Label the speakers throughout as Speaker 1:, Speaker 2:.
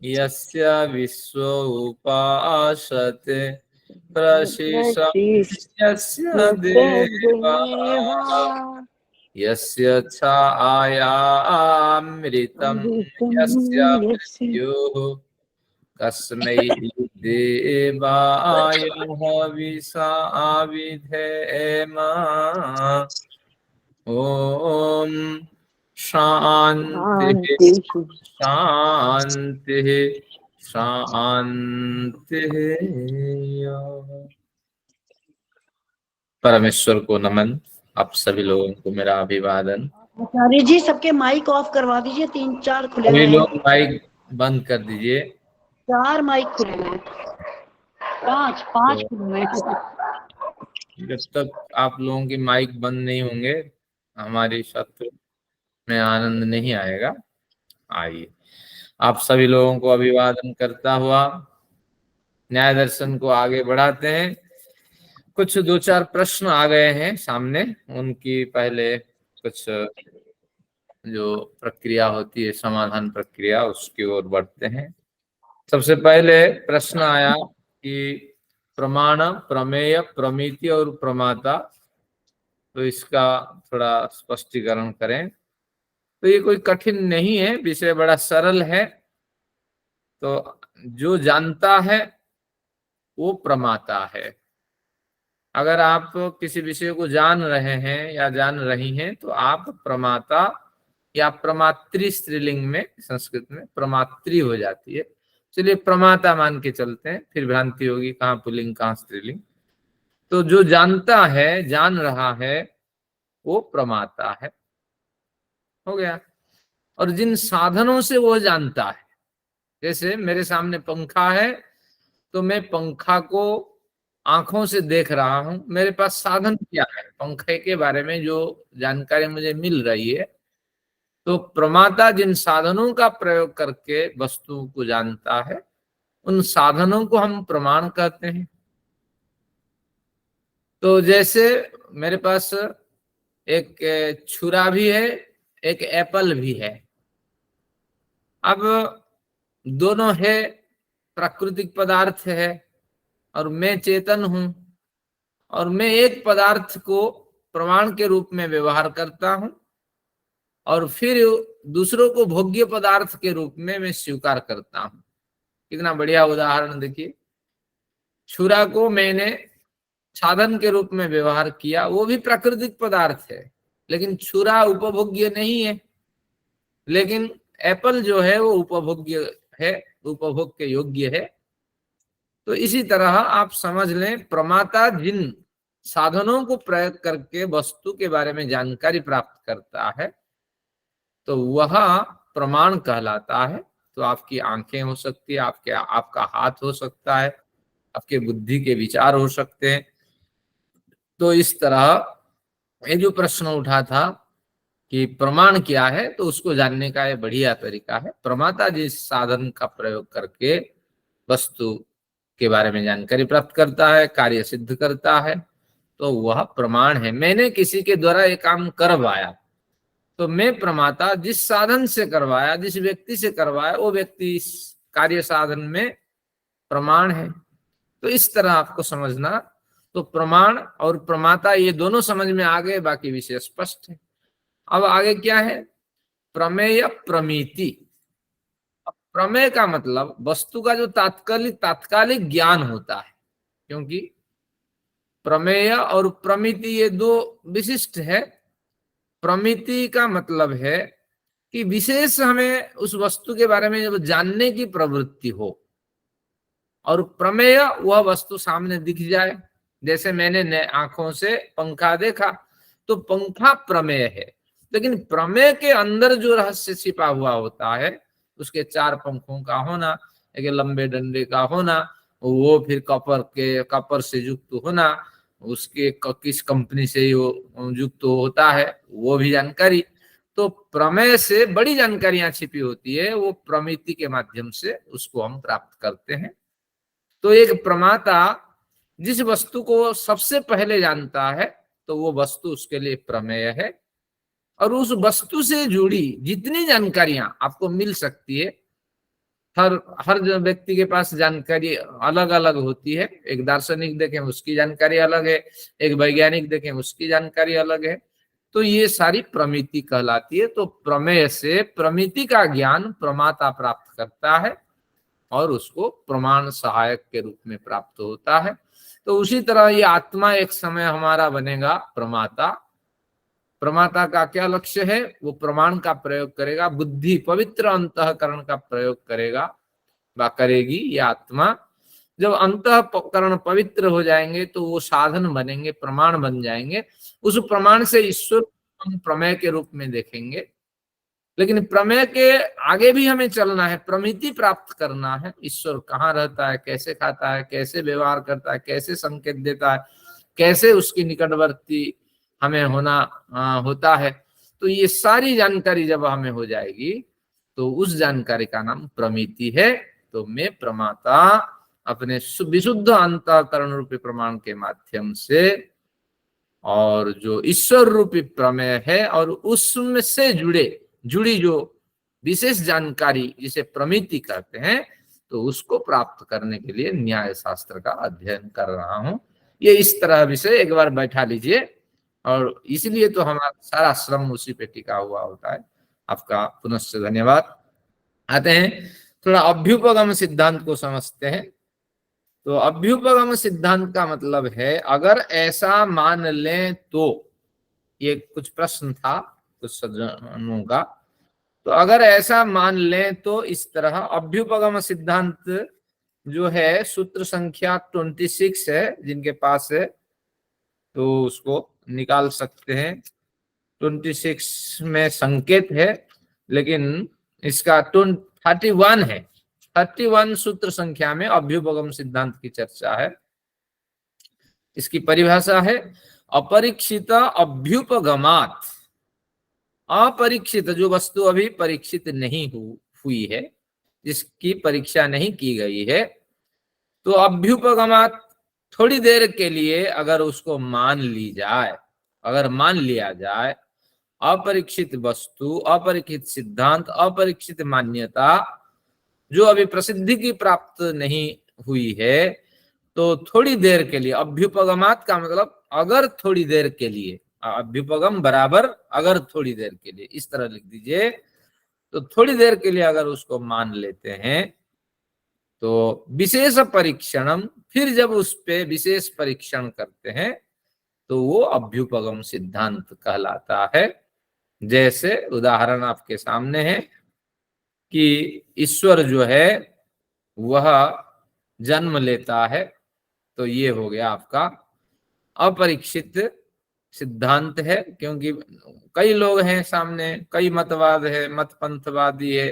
Speaker 1: यस्य विश्व उपासते प्रशिशस्य देवा यस्य छायामृतं यस्य मृत्युः कस्मै देवाय हविषा विधेम। ओम शांति शांति शांति। परमेश्वर को नमन। आप सभी लोगों को मेरा अभिवादन।
Speaker 2: आचार्य जी सबके माइक ऑफ करवा दीजिए, 3-4 खुले
Speaker 1: सभी
Speaker 2: हुए
Speaker 1: लोग
Speaker 2: हैं।
Speaker 1: माइक बंद कर दीजिए।
Speaker 2: 4 माइक खुले हैं, 5
Speaker 1: तो
Speaker 2: खुले हैं।
Speaker 1: जब तक आप लोगों की माइक बंद नहीं होंगे हमारी सत्र में आनंद नहीं आएगा। आइए आप सभी लोगों को अभिवादन करता हुआ न्याय दर्शन को आगे बढ़ाते हैं। कुछ 2-4 प्रश्न आ गए हैं सामने, उनकी पहले कुछ जो प्रक्रिया होती है समाधान प्रक्रिया उसकी ओर बढ़ते हैं। सबसे पहले प्रश्न आया कि प्रमाण, प्रमेय, प्रमिति और प्रमाता, तो इसका थोड़ा स्पष्टीकरण करें। तो ये कोई कठिन नहीं है, विषय बड़ा सरल है। तो जो जानता है वो प्रमाता है। अगर आप किसी विषय को जान रहे हैं या जान रही हैं तो आप प्रमाता या प्रमात्री, स्त्रीलिंग में संस्कृत में प्रमात्री हो जाती है। चलिए प्रमाता मान के चलते हैं, फिर भ्रांति होगी कहाँ पुल्लिंग कहाँ स्त्रीलिंग। तो जो जानता है, जान रहा है, वो प्रमाता है। हो गया। और जिन साधनों से वो जानता है, जैसे मेरे सामने पंखा है तो मैं पंखा को आंखों से देख रहा हूं, मेरे पास साधन क्या है, पंखे के बारे में जो जानकारी मुझे मिल रही है। तो प्रमाता जिन साधनों का प्रयोग करके वस्तु को जानता है उन साधनों को हम प्रमाण कहते हैं। तो जैसे मेरे पास एक छुरा भी है, एक एप्पल भी है। अब दोनों है, प्राकृतिक पदार्थ है और मैं चेतन हूं, और मैं एक पदार्थ को प्रमाण के रूप में व्यवहार करता हूं और फिर दूसरों को भोग्य पदार्थ के रूप में मैं स्वीकार करता हूं। कितना बढ़िया उदाहरण देखिए। छुरा को मैंने साधन के रूप में व्यवहार किया, वो भी प्राकृतिक पदार्थ है लेकिन छुरा उपभोग्य नहीं है। लेकिन एप्पल जो है वो उपभोग्य है, उपभोग के योग्य है। तो इसी तरह आप समझ लें, प्रमाता जिन साधनों को प्रयोग करके वस्तु के बारे में जानकारी प्राप्त करता है तो वह प्रमाण कहलाता है। तो आपकी आंखें हो सकती है, आपका हाथ हो सकता है, आपके बुद्धि के विचार हो सकते हैं। तो इस तरह ये जो प्रश्न उठा था कि प्रमाण क्या है, तो उसको जानने का ये बढ़िया तरीका है। प्रमाता जिस साधन का प्रयोग करके वस्तु के बारे में जानकारी प्राप्त करता है, कार्य सिद्ध करता है, तो वह प्रमाण है। मैंने किसी के द्वारा ये काम करवाया तो मैं प्रमाता, जिस साधन से करवाया, जिस व्यक्ति से करवाया, वो व्यक्ति इस कार्य साधन में प्रमाण है। तो इस तरह आपको समझना। तो प्रमाण और प्रमाता ये दोनों समझ में आ गए, बाकी विषय स्पष्ट है। अब आगे क्या है? प्रमेय, प्रमिति। प्रमेय का मतलब वस्तु का जो तात्कालिक ज्ञान होता है, क्योंकि प्रमेय और प्रमिति ये दो विशिष्ट है। प्रमिति का मतलब है कि विशेष हमें उस वस्तु के बारे में जब जानने की प्रवृत्ति हो, और प्रमेय वह वस्तु सामने दिख जाए। जैसे मैंने आंखों से पंखा देखा तो पंखा प्रमेय है, लेकिन प्रमेय के अंदर जो रहस्य छिपा हुआ होता है, उसके 4 पंखों का होना, एक लंबे डंडे का होना, वो फिर कपर से युक्त होना, उसके किस कंपनी से वो युक्त होता है, वो भी जानकारी। तो प्रमेय से बड़ी जानकारियां छिपी होती है, वो प्रमिति के माध्यम से उसको हम प्राप्त करते हैं। तो एक प्रमाता जिस वस्तु को सबसे पहले जानता है तो वो वस्तु उसके लिए प्रमेय है। और उस वस्तु से जुड़ी जितनी जानकारियां आपको मिल सकती है हर हर जो व्यक्ति के पास जानकारी अलग अलग होती है। एक दार्शनिक देखें उसकी जानकारी अलग है, एक वैज्ञानिक देखें उसकी जानकारी अलग है। तो ये सारी प्रमिति कहलाती है। तो प्रमेय से प्रमिति का ज्ञान प्रमाता प्राप्त करता है और उसको प्रमाण सहायक के रूप में प्राप्त होता है। तो उसी तरह ये आत्मा एक समय हमारा बनेगा प्रमाता। प्रमाता का क्या लक्ष्य है? वो प्रमाण का प्रयोग करेगा, बुद्धि पवित्र अंतःकरण का प्रयोग करेगा व करेगी ये आत्मा। जब अंतःकरण पवित्र हो जाएंगे तो वो साधन बनेंगे, प्रमाण बन जाएंगे। उस प्रमाण से ईश्वर हम प्रमेय के रूप में देखेंगे। लेकिन प्रमेय के आगे भी हमें चलना है, प्रमिति प्राप्त करना है। ईश्वर कहाँ रहता है, कैसे खाता है, कैसे व्यवहार करता है, कैसे संकेत देता है, कैसे उसकी निकटवर्ती हमें होता है। तो ये सारी जानकारी जब हमें हो जाएगी तो उस जानकारी का नाम प्रमिति है। तो मैं प्रमाता अपने विशुद्ध अंतःकरण रूपी प्रमाण के माध्यम से और जो ईश्वर रूपी प्रमेय है और उसमें से जुड़ी जो विशेष जानकारी जिसे प्रमिति कहते हैं, तो उसको प्राप्त करने के लिए न्याय शास्त्र का अध्ययन कर रहा हूं। ये इस तरह विषय एक बार बैठा लीजिए, और इसलिए तो हमारा सारा श्रम उसी पे टिका हुआ होता है। आपका पुनश्च धन्यवाद। आते हैं थोड़ा अभ्युपगम सिद्धांत को समझते हैं। तो अभ्युपगम सिद्धांत का मतलब है अगर ऐसा मान लें तो, ये कुछ प्रश्न था कुछ सज्जनों का। तो अगर ऐसा मान लें तो इस तरह अभ्युपगम सिद्धांत जो है सूत्र संख्या 26 है, जिनके पास है तो उसको निकाल सकते हैं। 26 में संकेत है, लेकिन इसका 31 है। 31 सूत्र संख्या में अभ्युपगम सिद्धांत की चर्चा है। इसकी परिभाषा है अपरीक्षित अभ्युपगमात। अपरीक्षित जो वस्तु अभी परीक्षित नहीं हुई है, जिसकी परीक्षा नहीं की गई है, तो अभ्युपगमात थोड़ी देर के लिए अगर उसको मान ली जाए, अगर मान लिया जाए अपरीक्षित वस्तु, अपरीक्षित सिद्धांत, अपरीक्षित मान्यता जो अभी प्रसिद्धि की प्राप्त नहीं हुई है, तो थोड़ी देर के लिए अभ्युपगमात का मतलब अगर थोड़ी देर के लिए, अभ्युपगम बराबर अगर थोड़ी देर के लिए, इस तरह लिख दीजिए। तो थोड़ी देर के लिए अगर उसको मान लेते हैं तो विशेष परीक्षणम, फिर जब उस पे विशेष परीक्षण करते हैं तो वो अभ्युपगम सिद्धांत कहलाता है। जैसे उदाहरण आपके सामने है कि ईश्वर जो है वह जन्म लेता है, तो ये हो गया आपका अपरीक्षित सिद्धांत है। क्योंकि कई लोग हैं सामने, कई मतवाद है, मतपंथवादी है।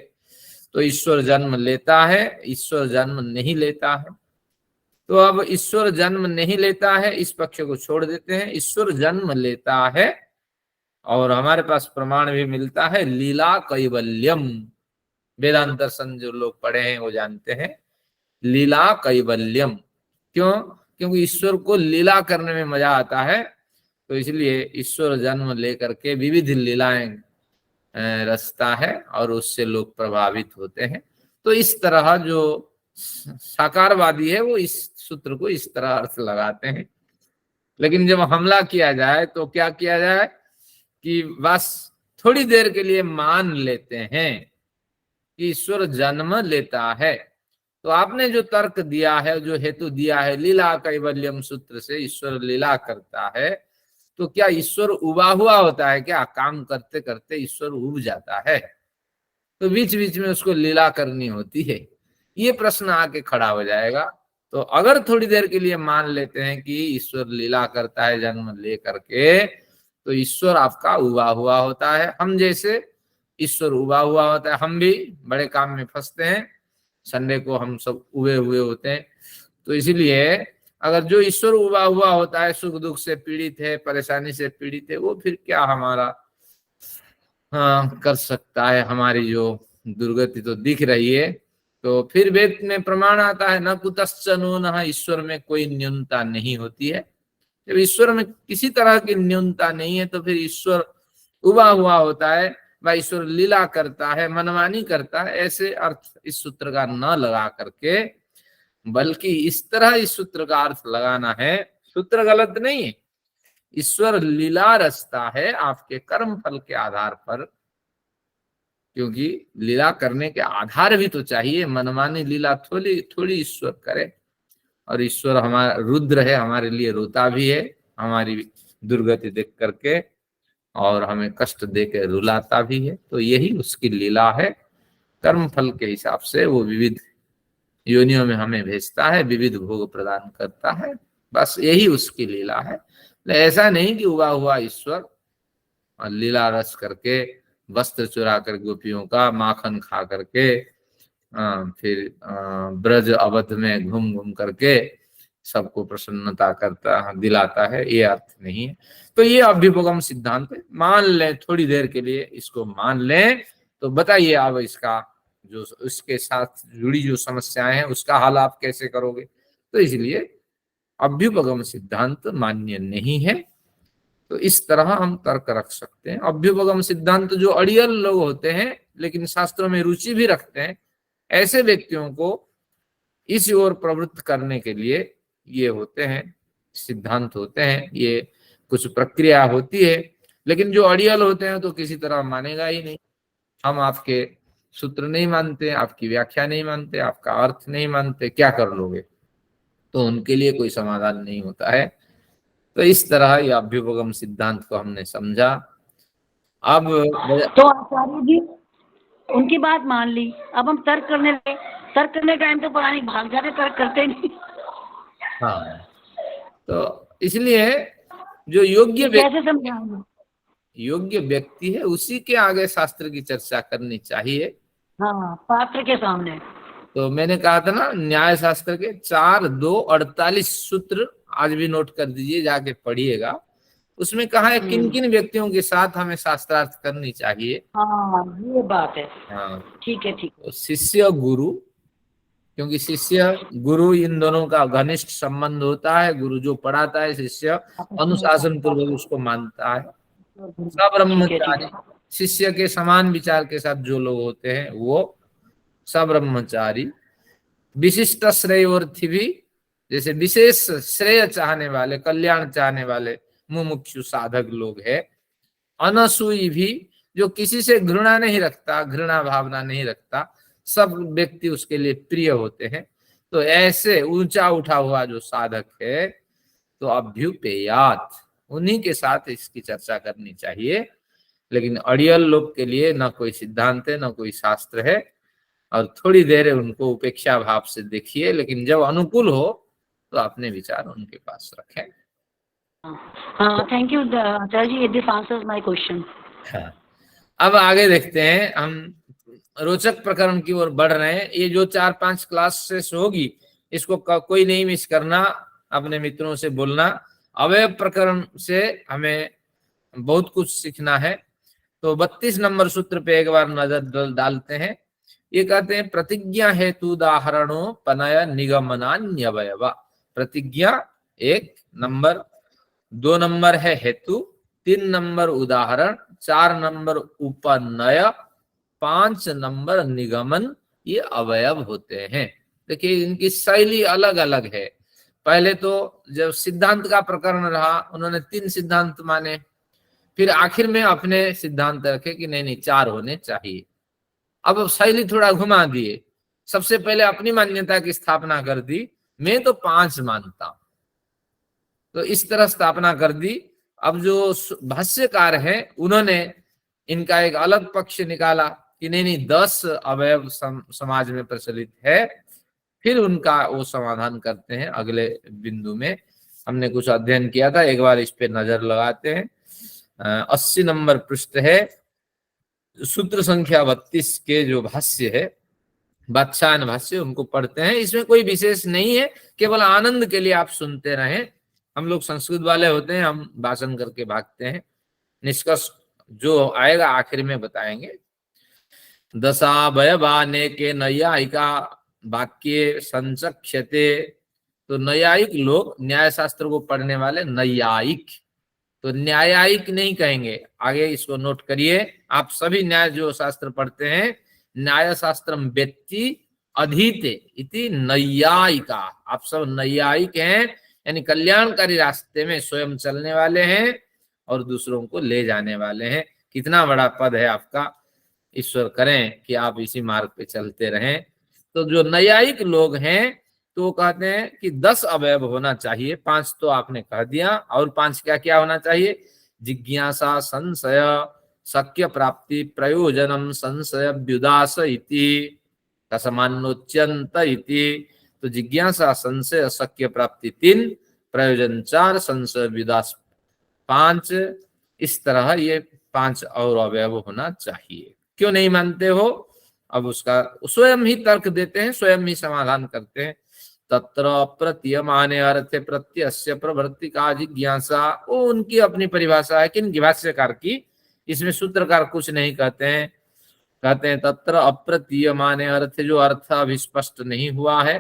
Speaker 1: तो ईश्वर जन्म लेता है, ईश्वर जन्म नहीं लेता है। तो अब ईश्वर जन्म नहीं लेता है इस पक्ष को छोड़ देते हैं, ईश्वर जन्म लेता है। और हमारे पास प्रमाण भी मिलता है लीला कैवल्यम। वेदांत दर्शन जो लोग पढ़े हैं वो जानते हैं लीला कैवल्यम। क्यों? क्योंकि ईश्वर को लीला करने में मजा आता है, तो इसलिए ईश्वर जन्म लेकर के विविध लीलाएं रचता है और उससे लोग प्रभावित होते हैं। तो इस तरह जो साकारवादी है वो इस सूत्र को इस तरह अर्थ लगाते हैं। लेकिन जब हमला किया जाए तो क्या किया जाए कि बस थोड़ी देर के लिए मान लेते हैं कि ईश्वर जन्म लेता है। तो आपने जो तर्क दिया है, जो हेतु दिया है लीला कैवल्यम सूत्र से ईश्वर लीला करता है, तो क्या ईश्वर उबा हुआ होता है क्या? काम करते करते ईश्वर उब जाता है, तो बीच बीच में उसको लीला करनी होती है? ये प्रश्न आके खड़ा हो जाएगा। तो अगर थोड़ी देर के लिए मान लेते हैं कि ईश्वर लीला करता है जन्म ले करके, तो ईश्वर आपका उबा हुआ होता है। हम जैसे ईश्वर उबा हुआ होता है, हम भी बड़े काम में फंसते हैं, संडे को हम सब उबे हुए होते हैं। तो इसीलिए अगर जो ईश्वर उबा हुआ होता है, सुख दुख से पीड़ित है, परेशानी से पीड़ित है, वो फिर क्या हमारा कर सकता है? हमारी जो दुर्गति तो दिख रही है। तो फिर वेद में प्रमाण आता है न कुतश्च नूनः, ईश्वर में कोई न्यूनता नहीं होती है। जब ईश्वर में किसी तरह की न्यूनता नहीं है तो फिर ईश्वर उबा हुआ होता है। व ईश्वर लीला करता है, मनमानी करता है, ऐसे अर्थ इस सूत्र का न लगा करके, बल्कि इस तरह इस सूत्र का अर्थ लगाना है। सूत्र गलत नहीं है, ईश्वर लीला रचता है आपके कर्म फल के आधार पर, क्योंकि लीला करने के आधार भी तो चाहिए। मनमानी लीला थोड़ी थोड़ी ईश्वर करे। और ईश्वर हमारा रुद्र है, हमारे लिए रोता भी है हमारी दुर्गति देख करके, और हमें कष्ट दे के रुलाता भी है। तो यही उसकी लीला है। कर्म फल के हिसाब से वो विविध योनियों में हमें भेजता है, विविध भोग प्रदान करता है, बस यही उसकी लीला है। ऐसा नहीं कि उगा हुआ ईश्वर लीला रस करके वस्त्र चुरा कर गोपियों का माखन खा करके फिर ब्रज अवध में घूम घूम करके सबको प्रसन्नता करता दिलाता है, ये अर्थ नहीं है। तो ये अभ्युपगम सिद्धांत मान लें, थोड़ी देर के लिए इसको मान लें। तो बताइए अब इसका जो इसके साथ जुड़ी जो समस्याएं हैं उसका हल आप कैसे करोगे? तो इसलिए अभ्युपगम सिद्धांत मान्य नहीं है। तो इस तरह हम तर्क रख सकते हैं। अभ्युपगम सिद्धांत जो अड़ियल लोग होते हैं लेकिन शास्त्रों में रुचि भी रखते हैं, ऐसे व्यक्तियों को इस ओर प्रवृत्त करने के लिए ये होते हैं सिद्धांत होते हैं, ये कुछ प्रक्रिया होती है। लेकिन जो अड़ियल होते हैं तो किसी तरह मानेगा ही नहीं। हम आपके सूत्र नहीं मानते, आपकी व्याख्या नहीं मानते, आपका अर्थ नहीं मानते, क्या कर लोगे? तो उनके लिए कोई समाधान नहीं होता है। तो इस तरह ये अभ्युपगम सिद्धांत को हमने समझा। अब
Speaker 2: तो आचार्य जी उनकी बात मान ली, अब हम तर्क करने लगे। तर्क करने टाइम तो पता नहीं भाग जाते, तर्क करते नहीं।
Speaker 1: हाँ, तो इसलिए जो योग्य
Speaker 2: कैसे समझाएंगे?
Speaker 1: योग्य व्यक्ति है उसी के आगे शास्त्र की चर्चा करनी चाहिए।
Speaker 2: हाँ, पात्र के सामने।
Speaker 1: तो मैंने कहा था ना, न्याय शास्त्र के 4, 2, 48 सूत्र आज भी नोट कर दीजिए, जाके पढ़िएगा। उसमें कहा है किन किन व्यक्तियों के साथ हमें शास्त्रार्थ करनी चाहिए।
Speaker 2: हाँ, ये बात है।
Speaker 1: हाँ,
Speaker 2: ठीक है, ठीक।
Speaker 1: तो शिष्य गुरु, क्योंकि शिष्य गुरु इन दोनों का घनिष्ठ संबंध होता है। गुरु जो पढ़ाता है, शिष्य अनुशासन पूर्वक उसको मानता है। सब्रह्मचारी, शिष्य के समान विचार के साथ जो लोग होते हैं वो सब्रह्मचारी। विशिष्ट श्रेयोर्थी भी, जैसे विशेष श्रेय चाहने वाले, कल्याण चाहने वाले मुमुक्षु साधक लोग है। अनसूई भी, जो किसी से घृणा नहीं रखता, घृणा भावना नहीं रखता, सब व्यक्ति उसके लिए प्रिय होते हैं। तो ऐसे ऊंचा उठा हुआ जो साधक है, तो अभ्युपेयात, उन्हीं के साथ इसकी चर्चा करनी चाहिए। लेकिन अड़ियल लोग के लिए न कोई सिद्धांत है, न कोई शास्त्र है, और थोड़ी देर उनको उपेक्षा भाव से देखिए, लेकिन जब अनुकूल हो तो अपने विचार उनके पास रखें।
Speaker 2: हाँ, thank you Acharya ji, this answers my question.
Speaker 1: हाँ, अब आगे देखते हैं, हम रोचक प्रकरण की ओर बढ़ रहे हैं। ये जो 4-5 क्लासेस होगी, इसको कोई नहीं मिस करना, अपने मित्रों से बोलना। अवयव प्रकरण से हमें बहुत कुछ सीखना है। तो 32 नंबर सूत्र पे एक बार नजर डालते हैं। ये कहते हैं प्रतिज्ञा हेतु उदाहरणों पनय निगमनान्यवयव। प्रतिज्ञा 1 नंबर, 2 नंबर है हेतु, 3 नंबर उदाहरण, 4 नंबर उपनय, 5 नंबर निगमन, ये अवयव होते हैं। देखिए इनकी शैली अलग अलग है। पहले तो जब सिद्धांत का प्रकरण रहा, उन्होंने 3 सिद्धांत माने, फिर आखिर में अपने सिद्धांत रखे कि नहीं 4 होने चाहिए। अब शैली थोड़ा घुमा दिए। सबसे पहले अपनी मान्यता की स्थापना कर दी, मैं तो 5 मानता हूं, तो इस तरह स्थापना कर दी। अब जो भाष्यकार हैं उन्होंने इनका एक अलग पक्ष निकाला कि नहीं 10 अवयव समाज में प्रचलित है। फिर उनका वो समाधान करते हैं अगले बिंदु में। हमने कुछ अध्ययन किया था, एक बार इस पे नजर लगाते हैं। 80 नंबर पृष्ठ है, सूत्र संख्या 32 के जो भाष्य है, बादशाह भाष्य, उनको पढ़ते हैं। इसमें कोई विशेष नहीं है, केवल आनंद के लिए आप सुनते रहें। हम लोग संस्कृत वाले होते हैं, हम भाषण करके भागते हैं। निष्कर्ष जो आएगा आखिर में बताएंगे। दशावयवाने के नैयायिका वाक्य संचक्ष्यते। तो नैयायिक लोग, न्याय शास्त्र को पढ़ने वाले नैयायिक, तो न्यायिक नहीं कहेंगे। आगे इसको नोट करिए, आप सभी न्याय जो शास्त्र पढ़ते हैं, न्याय शास्त्रम वेत्ति अधीते इति नैयायिका, आप सब नैयायिक हैं, यानी कल्याणकारी रास्ते में स्वयं चलने वाले हैं और दूसरों को ले जाने वाले हैं। कितना बड़ा पद है आपका, ईश्वर करें कि आप इसी मार्ग पे चलते रहें। तो जो नैयायिक लोग हैं तो वो कहते हैं कि 10 अवयव होना चाहिए, 5 तो आपने कह दिया, और 5 क्या क्या होना चाहिए? जिज्ञासा, संशय, शक्य प्राप्ति, प्रयोजनम, संशय व्युदास इति कसमान्नोच्यंत इति। तो जिज्ञासा, संशय, शक्य प्राप्ति 3, प्रयोजन 4, संशय व्युदास 5, इस तरह ये 5 और अवयव होना चाहिए। क्यों नहीं मानते हो? अब उसका स्वयं ही तर्क देते हैं, स्वयं ही समाधान करते हैं। तत्र प्रतीयमाने अर्थे प्रत्यस्य प्रवृत्ति का जिज्ञासा, वो उनकी अपनी परिभाषा है, किन भाष्यकार की, इसमें सूत्रकार कुछ नहीं कहते हैं। कहते हैं तत्र अप्रतीयमाने अर्थ, जो अर्थ अभी स्पष्ट नहीं हुआ है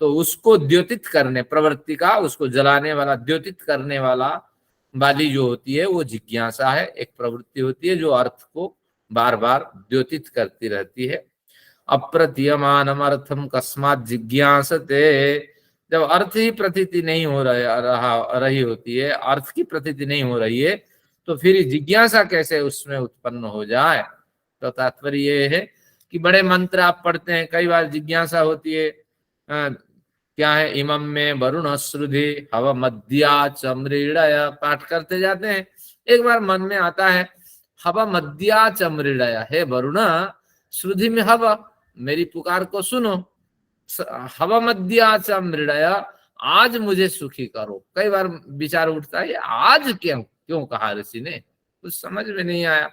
Speaker 1: तो उसको द्योतित करने, प्रवृत्ति का उसको जलाने वाला, द्योतित करने वाली जो होती है वो जिज्ञासा है। एक प्रवृत्ति होती है जो अर्थ को बार बार द्योतित करती रहती है। अप्रतीयमानम अर्थम कस्मात् जिज्ञासते, जब अर्थ ही प्रतीति नहीं हो रही होती है, अर्थ की प्रतीति नहीं हो रही है, तो फिर जिज्ञासा कैसे उसमें उत्पन्न हो जाए? तो तात्पर्य ये है कि बड़े मंत्र आप पढ़ते हैं, कई बार जिज्ञासा होती है, क्या है, इमम में वरुण श्रुधि हव मध्या चमृडय, पाठ करते जाते हैं, एक बार मन में आता है हव मध्या चमृडय, हे वरुण श्रुधि में हव, मेरी पुकार को सुनो, हव मध्या चमृडय, आज मुझे सुखी करो। कई बार विचार उठता है आज क्यों कहा ऋषि ने, कुछ समझ में नहीं आया।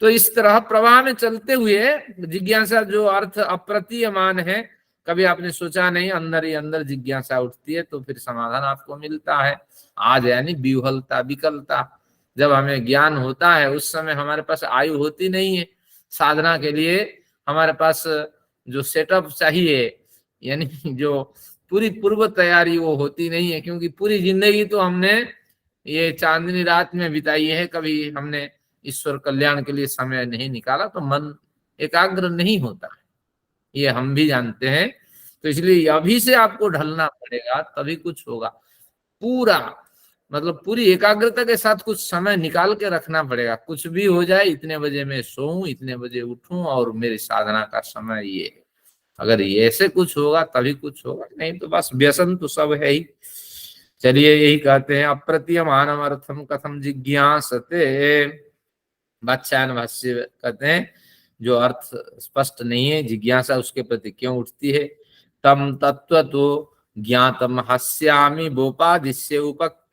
Speaker 1: तो इस तरह प्रवाह में चलते हुए जिज्ञासा, जो अर्थ अप्रतीयमान है, कभी आपने सोचा नहीं, अंदर ही अंदर जिज्ञासा उठती है, तो फिर समाधान आपको मिलता है। आज यानी विह्वलता, विकलता, जब हमें ज्ञान होता है उस समय हमारे पास आयु होती नहीं है साधना के लिए, हमारे पास जो सेटअप चाहिए, यानी जो पूरी पूर्व तैयारी, वो होती नहीं है, क्योंकि पूरी जिंदगी तो हमने ये चांदनी रात में बिताई है, कभी हमने ईश्वर कल्याण के लिए समय नहीं निकाला, तो मन एकाग्र नहीं होता है, ये हम भी जानते हैं। तो इसलिए अभी से आपको ढलना पड़ेगा, तभी कुछ होगा। पूरा मतलब पूरी एकाग्रता के साथ कुछ समय निकाल के रखना पड़ेगा। कुछ भी हो जाए, इतने बजे मैं सोऊं, इतने बजे उठूं और मेरी साधना का समय ये है, अगर ये ऐसे कुछ होगा तभी कुछ होगा, नहीं तो बस व्यसन तो सब है ही। चलिए, यही कहते हैं अप्रतीयमानम अर्थम कथम जिज्ञासते। वात्स्यायन भाष्य कहते हैं जो अर्थ स्पष्ट नहीं है, जिज्ञासा उसके प्रति क्यों उठती है? तम तत्व तो ज्ञातम हस्यामि बोपादिश्य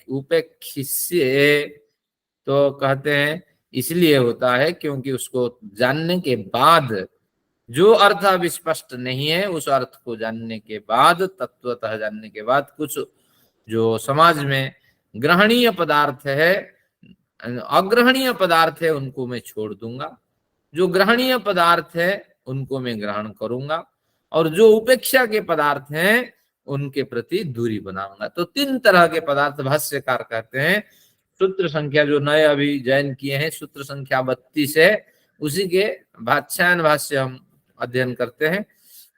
Speaker 1: उपेक्षिष्ये, तो कहते हैं इसलिए होता है क्योंकि उसको जानने के बाद, जो अर्थ अब स्पष्ट नहीं है, उस अर्थ को जानने के बाद, तत्वतः जानने के बाद, कुछ जो समाज में ग्रहणीय पदार्थ है, अग्रहणीय पदार्थ है, उनको मैं छोड़ दूंगा, जो ग्रहणीय पदार्थ है उनको मैं ग्रहण करूंगा, और जो उपेक्षा के पदार्थ हैं उनके प्रति दूरी बनाऊंगा। तो 3 तरह के पदार्थ भाष्यकार कहते हैं। सूत्र संख्या जो नए अभी जैन किए हैं, सूत्र संख्या 32 है, उसी के वात्स्यायन भाष्य हम अध्ययन करते हैं।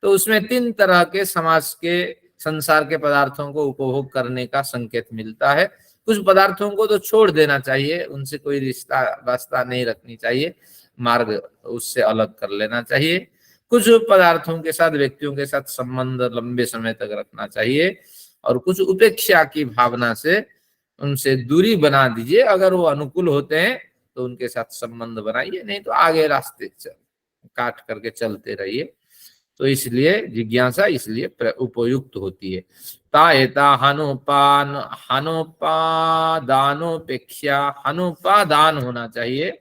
Speaker 1: तो उसमें 3 तरह के समाज के, संसार के पदार्थों को उपभोग करने का संकेत मिलता है। कुछ पदार्थों को तो छोड़ देना चाहिए, उनसे कोई रिश्ता वास्ता नहीं रखनी चाहिए, मार्ग उससे अलग कर लेना चाहिए। कुछ पदार्थों के साथ, व्यक्तियों के साथ संबंध लंबे समय तक रखना चाहिए, और कुछ उपेक्षा की भावना से उनसे दूरी बना दीजिए। अगर वो अनुकूल होते हैं तो उनके साथ संबंध बनाइए, नहीं तो आगे रास्ते काट करके चलते रहिए। तो इसलिए जिज्ञासा इसलिए उपयुक्त होती है। ताएता हनोपादानोपेक्षा, हनोपादान होना चाहिए,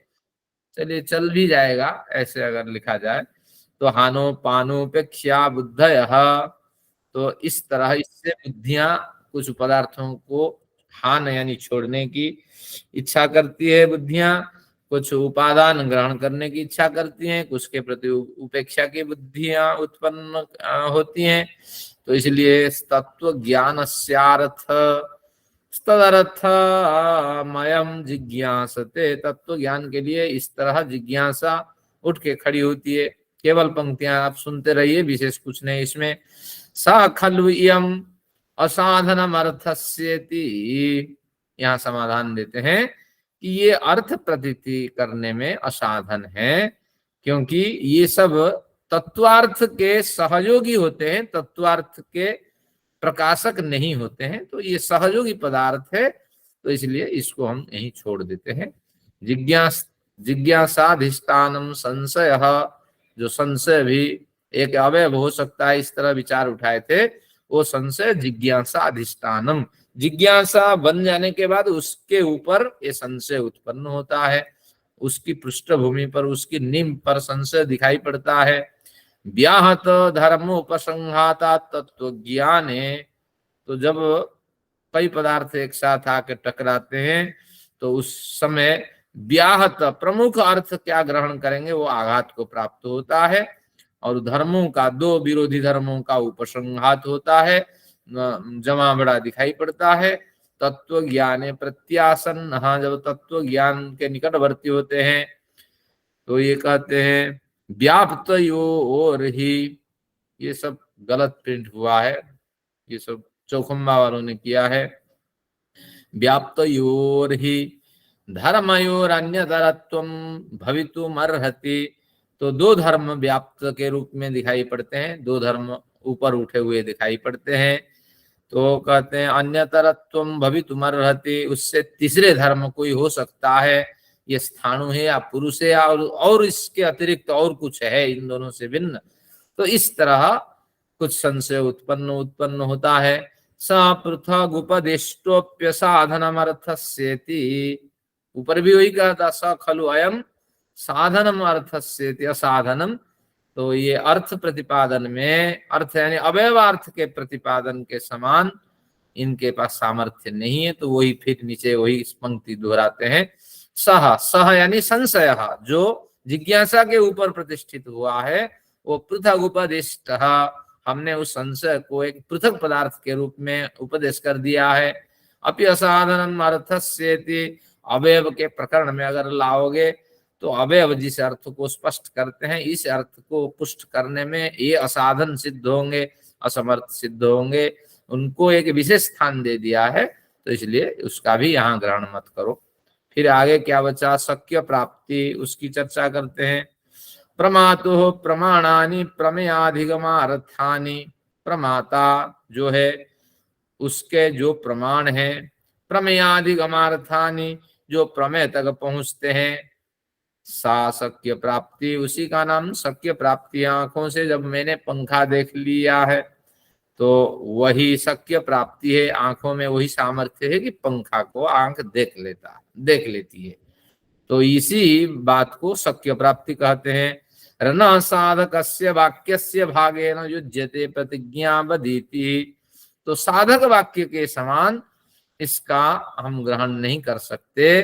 Speaker 1: चलिए चल भी जाएगा ऐसे अगर लिखा जाए तो, हानोपानोपेक्षा बुद्धयः, तो इस तरह इससे बुद्धियां कुछ पदार्थों को हान यानी छोड़ने की इच्छा करती है, बुद्धियां कुछ उपादान ग्रहण करने की इच्छा करती हैं, कुछ के प्रति उपेक्षा की बुद्धियां उत्पन्न होती हैं। तो इसलिए तत्व ज्ञानस्यार्थ तदर्थमयम जिज्ञासते, तत्व ज्ञान के लिए इस तरह जिज्ञासा उठ के खड़ी होती है। केवल पंक्तियां आप सुनते रहिए, विशेष कुछ नहीं इसमें। स खलु इयम असाधनम अर्थस्येति, यहाँ समाधान देते हैं कि ये अर्थ प्रतीति करने में असाधन है, क्योंकि ये सब तत्वार्थ के सहयोगी होते हैं, तत्वार्थ के प्रकाशक नहीं होते हैं। तो ये सहयोगी पदार्थ है, तो इसलिए इसको हम यहीं छोड़ देते हैं। जिज्ञासाधिष्ठानम संशय, जो संशय भी एक अवयव हो सकता है, इस तरह विचार उठाए थे, वो संशय जिज्ञासा अधिष्ठानम, जिज्ञासा बन जाने के बाद उसके ऊपर ये संशय उत्पन्न होता है, उसकी पृष्ठभूमि पर, उसकी नींव पर संशय दिखाई पड़ता है। व्याहत धर्मोपसंहाता तत्व ज्ञाने, तो जब कई पदार्थ एक साथ आकर टकराते हैं तो उस समय व्याहत प्रमुख अर्थ क्या ग्रहण करेंगे वो आघात को प्राप्त होता है, और धर्मों का, दो विरोधी धर्मों का उपसंहात होता है, जमा बड़ा दिखाई पड़ता है। तत्व ज्ञान प्रत्यासन, हाँ, जब तत्व ज्ञान के निकटवर्ती होते हैं तो ये कहते हैं व्याप्त यो और ही, ये सब गलत प्रिंट हुआ है, ये सब चौखम्बा वालों ने किया है। व्याप्त योर ही धर्मयोर अन्यतरत्वम भवितुम अर्हति, तो दो धर्म व्याप्त के रूप में दिखाई पड़ते हैं, दो धर्म ऊपर उठे हुए दिखाई पड़ते हैं। तो कहते हैं अन्यतरत्वम भवितुम अर्हति, उससे तीसरे धर्म कोई हो सकता है, ये स्थाणु है या पुरुष है और इसके अतिरिक्त और कुछ है इन दोनों से भिन्न। तो इस तरह कुछ संशय उत्पन्न होता है। स पृथक उपदिष्टोप्य साधनम अर्थस्येति, ऊपर भी वही कहा था, स खलु अयम साधनम अर्थस्येति असाधनम, तो ये अर्थ प्रतिपादन में, अर्थ यानी अवयवार्थ के प्रतिपादन के समान इनके पास सामर्थ्य नहीं है। तो वही फिर नीचे वही इस पंक्ति दोहराते हैं, सह यानी संशय, जो जिज्ञासा के ऊपर प्रतिष्ठित हुआ है वो पृथक उपदिष्ट, हमने उस संशय को एक पृथक पदार्थ के रूप में उपदेश कर दिया है। अपि असाधनम अर्थस्येति, अवयव के प्रकरण में अगर लाओगे तो अवयव जिस अर्थ को स्पष्ट करते हैं, इस अर्थ को पुष्ट करने में ये असाधन सिद्ध होंगे, असमर्थ सिद्ध होंगे, उनको एक विशेष स्थान दे दिया है, तो इसलिए उसका भी यहाँ ग्रहण मत करो। फिर आगे क्या बचा, शक्य प्राप्ति, उसकी चर्चा करते हैं। प्रमातु प्रमाणानि प्रमेयाधिगमार्थानि, प्रमाता जो है उसके जो प्रमाण है, प्रमेयाधिगमार्थानि जो प्रमेय तक पहुंचते हैं, सा शक्य प्राप्ति, उसी का नाम शक्य प्राप्ति। आंखों से जब मैंने पंखा देख लिया है तो वही शक्य प्राप्ति है, आंखों में वही सामर्थ्य है कि पंखा को आंख देख लेती है, तो इसी बात को शक्य प्राप्ति कहते हैं। न साधकस्य वाक्यस्य भागेन युज्यते प्रतिज्ञा बधीति, तो साधक वाक्य के समान इसका हम ग्रहण नहीं कर सकते,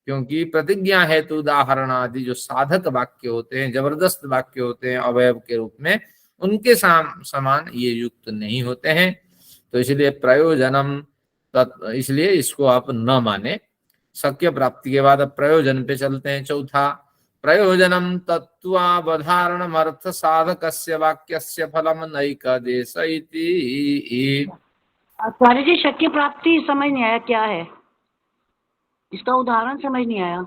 Speaker 1: क्योंकि प्रतिज्ञा हेतु उदाहरण आदि जो साधक वाक्य होते हैं, जबरदस्त वाक्य होते हैं अवयव के रूप में, उनके समान ये युक्त नहीं होते हैं। तो इसलिए प्रयोजनम, इसलिए इसको आप न माने। शक्य प्राप्ति के बाद अब प्रयोजन पे चलते हैं। चौथा, प्रयोजनम तत्वावधारणम अर्थ साधकस्य वाक्यस्य फलम नैकदेश इति।
Speaker 2: आचार्य जी, शक्य प्राप्ति समझ नहीं आया क्या है, इसका उदाहरण समझ नहीं आया।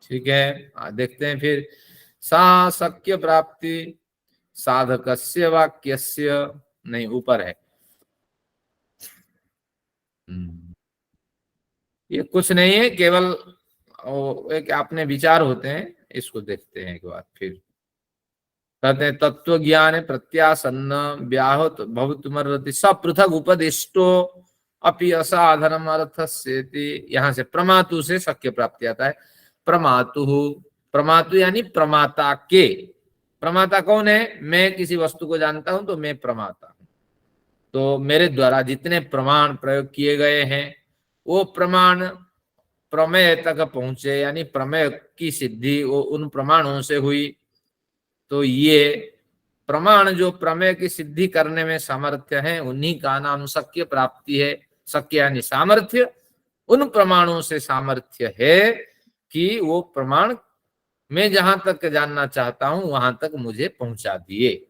Speaker 1: ठीक है, देखते हैं फिर। सा शक्य प्राप्ति साधकस्य वाक्यस्य, नहीं ऊपर है, ये कुछ नहीं है, केवल एक अपने विचार होते हैं, इसको देखते हैं एक बार फिर। कहते हैं तत्व ज्ञान प्रत्यासन्न व्याहत भवतुमर्हति स पृथक उपदिष्टो अपि असाधनम अर्थस्येति, यहाँ से प्रमातु से शक्य प्राप्ति आता है। प्रमातु यानी प्रमाता के, प्रमाता कौन है, मैं किसी वस्तु को जानता हूं तो मैं प्रमाता हूं, तो मेरे द्वारा जितने प्रमाण प्रयोग किए गए हैं वो प्रमाण प्रमेय तक पहुंचे, यानी प्रमेय की सिद्धि वो उन प्रमाणों से हुई। तो ये प्रमाण जो प्रमेय की सिद्धि करने में सामर्थ्य है, उन्हीं का नाम शक्य प्राप्ति है। शक्य यानी सामर्थ्य, उन प्रमाणों से सामर्थ्य है कि वो प्रमाण मैं जहां तक जानना चाहता हूं वहां तक मुझे पहुंचा दिए।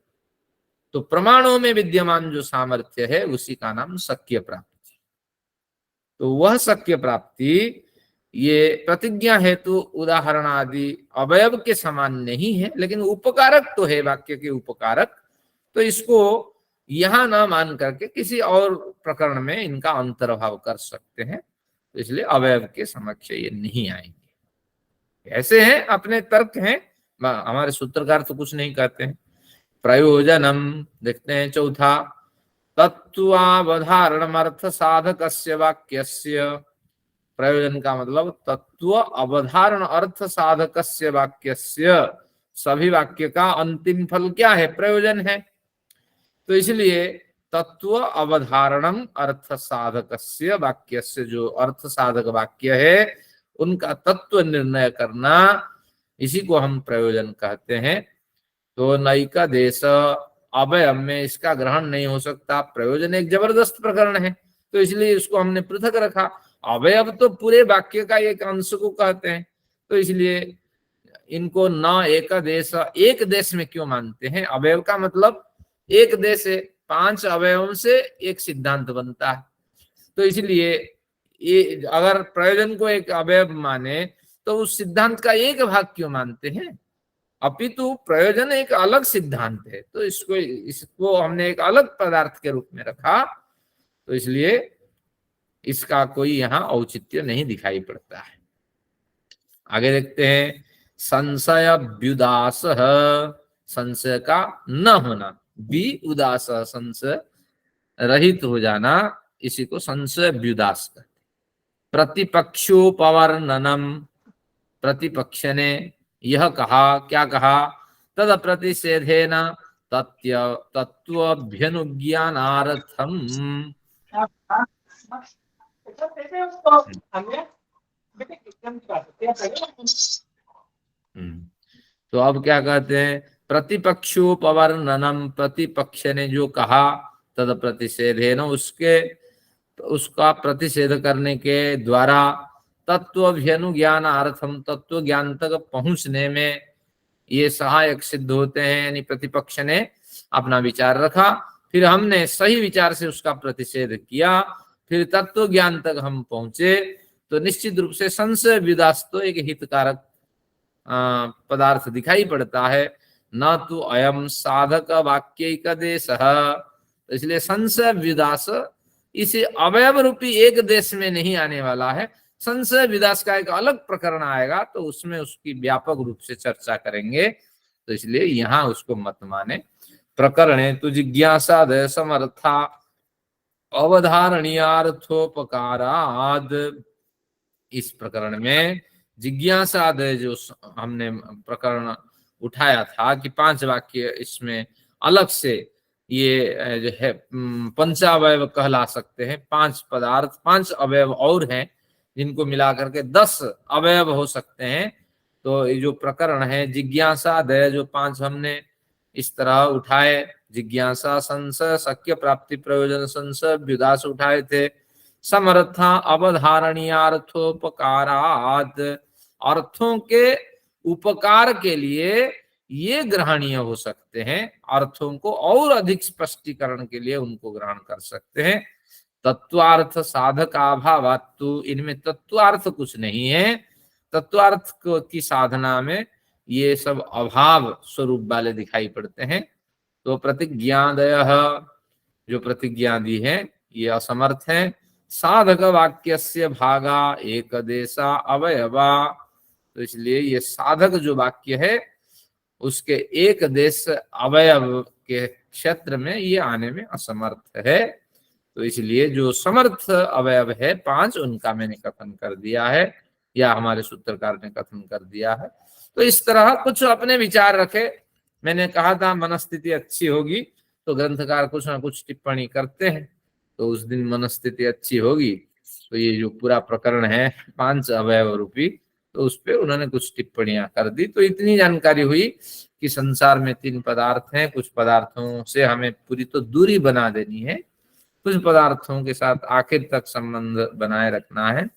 Speaker 1: तो प्रमाणों में विद्यमान जो सामर्थ्य है उसी का नाम शक्य प्राप्ति। तो वह शक्य प्राप्ति ये प्रतिज्ञा हेतु उदाहरण आदि अवयव के समान नहीं है, लेकिन उपकारक तो है, वाक्य के उपकारक। तो इसको यहां ना मान करके किसी और प्रकरण में इनका अंतर्भाव कर सकते हैं। तो इसलिए अवयव के समक्ष ये नहीं आएंगे। ऐसे हैं, अपने तर्क हैं, हमारे सूत्रकार तो कुछ नहीं कहते हैं। प्रयोजनम देखते हैं चौथा, तत्वावधारणम अर्थ साधकस्य वाक्यस्य। प्रयोजन का मतलब तत्व अवधारण अर्थ साधकस्य वाक्यस्य, सभी वाक्य का अंतिम फल क्या है? प्रयोजन है। तो इसलिए तत्व अवधारणम अर्थ साधकस्य वाक्यस्य, जो अर्थ साधक वाक्य है उनका तत्व निर्णय करना, इसी को हम प्रयोजन कहते हैं। तो नैका देश अवयव में इसका ग्रहण नहीं हो सकता। प्रयोजन एक जबरदस्त प्रकरण है, तो इसलिए इसको हमने पृथक रखा। अवयव तो पूरे वाक्य का एक अंश को कहते हैं, तो इसलिए इनको न एक देश, एक देश में क्यों मानते हैं? अवयव का मतलब एक देश है, 5 अवयवों से एक सिद्धांत बनता है। तो इसलिए ये अगर प्रयोजन को एक अवयव माने तो उस सिद्धांत का एक भाग क्यों मानते हैं? अपितु प्रयोजन एक अलग सिद्धांत है, तो इसको हमने एक अलग पदार्थ के रूप में रखा। तो इसलिए इसका कोई यहाँ औचित्य नहीं दिखाई पड़ता है। आगे देखते हैं, संशय व्युदास, संशय का न होना, बी उदास संशय रहित हो जाना, इसी को संशय व्युदास कहते। प्रतिपक्षोपवर्णनम, प्रतिपक्ष ने यह कहा, क्या कहा? तद प्रतिषेधेन तत्वभ्यनुज्ञानार्थम। तो अब क्या कहते हैं? प्रतिपक्षोपवर्णनम, प्रतिपक्ष ने जो कहा, तद प्रतिषेधेन उसका प्रतिषेध करने के द्वारा, तत्वभ्यनुज्ञानार्थम, तत्व ज्ञान तक पहुंचने में ये सहायक सिद्ध होते हैं। यानी प्रतिपक्ष ने अपना विचार रखा, फिर हमने सही विचार से उसका प्रतिषेध किया, फिर तत्व ज्ञान तक हम पहुंचे, तो निश्चित रूप से संशय विदास तो एक हितकारक पदार्थ दिखाई पड़ता है। न तो अयम साधक वाक्यिक देश, इसलिए संशय विदास इस अवयव रूपी एक देश में नहीं आने वाला है। संशय विदास का एक अलग प्रकरण आएगा, तो उसमें उसकी व्यापक रूप से चर्चा करेंगे। तो इसलिए यहाँ उसको मत माने। प्रकरण तो जिज्ञासा समर्था अवधारणीयार्थोपकाराद, इस प्रकरण में जिज्ञासा जो हमने प्रकरण उठाया था कि 5 वाक्य इसमें अलग से ये जो है पंचावयव कहला सकते हैं। 5 पदार्थ, 5 अवयव और हैं जिनको मिलाकर के 10 अवयव हो सकते हैं। तो ये जो प्रकरण है जिज्ञासा दय, जो 5 हमने इस तरह उठाए, जिज्ञासा, संशय, शक्य प्राप्ति, प्रयोजन, संशय व्युदास उठाए थे। समर्था अवधारणीयार्थोपकाराद, अर्थों के उपकार के लिए ये ग्रहणीय हो सकते हैं। अर्थों को और अधिक स्पष्टीकरण के लिए उनको ग्रहण कर सकते हैं। तत्वार्थ साधकाभावात्तु, इनमें तत्वार्थ कुछ नहीं है। तत्वार्थ की साधना में ये सब अभाव स्वरूप वाले दिखाई पड़ते हैं। तो प्रतिज्ञादय, जो प्रतिज्ञा दी है ये असमर्थ है। साधक वाक्यस्य भागा एक देशा अवयवा, तो इसलिए ये साधक जो वाक्य है उसके एक देश अवयव के क्षेत्र में ये आने में असमर्थ है। तो इसलिए जो समर्थ अवयव है 5, उनका मैंने कथन कर दिया है, या हमारे सूत्रकार ने कथन कर दिया है। तो इस तरह कुछ अपने विचार रखे। मैंने कहा था मनस्थिति अच्छी होगी तो ग्रंथकार कुछ ना कुछ टिप्पणी करते हैं, तो उस दिन मनस्थिति अच्छी होगी तो ये जो पूरा प्रकरण है 5 अवयव रूपी, तो उस पर उन्होंने कुछ टिप्पणियां कर दी। तो इतनी जानकारी हुई कि संसार में 3 पदार्थ हैं। कुछ पदार्थों से हमें पूरी तो दूरी बना देनी है, कुछ पदार्थों के साथ आखिर तक संबंध बनाए रखना है।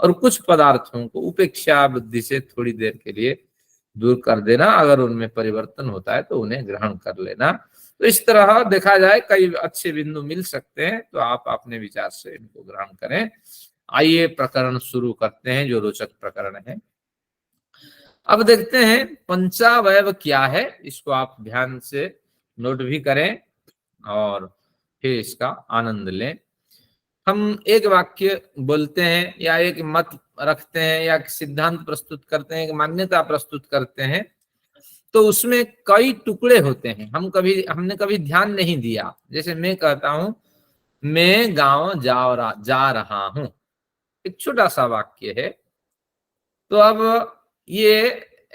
Speaker 1: और कुछ पदार्थों को उपेक्षा बुद्धि से थोड़ी देर के लिए दूर कर देना, अगर उनमें परिवर्तन होता है तो उन्हें ग्रहण कर लेना। तो इस तरह देखा जाए कई अच्छे बिंदु मिल सकते हैं, तो आप अपने विचार से इनको ग्रहण करें। आइए प्रकरण शुरू करते हैं, जो रोचक प्रकरण है। अब देखते हैं पंचावयव क्या है, इसको आप ध्यान से नोट भी करें और फिर इसका आनंद लें। हम एक वाक्य बोलते हैं या एक मत रखते हैं या एक सिद्धांत प्रस्तुत करते हैं, एक मान्यता प्रस्तुत करते हैं, तो उसमें कई टुकड़े होते हैं। हमने कभी ध्यान नहीं दिया। जैसे मैं कहता हूं मैं गांव जा रहा हूं, एक छोटा सा वाक्य है। तो अब ये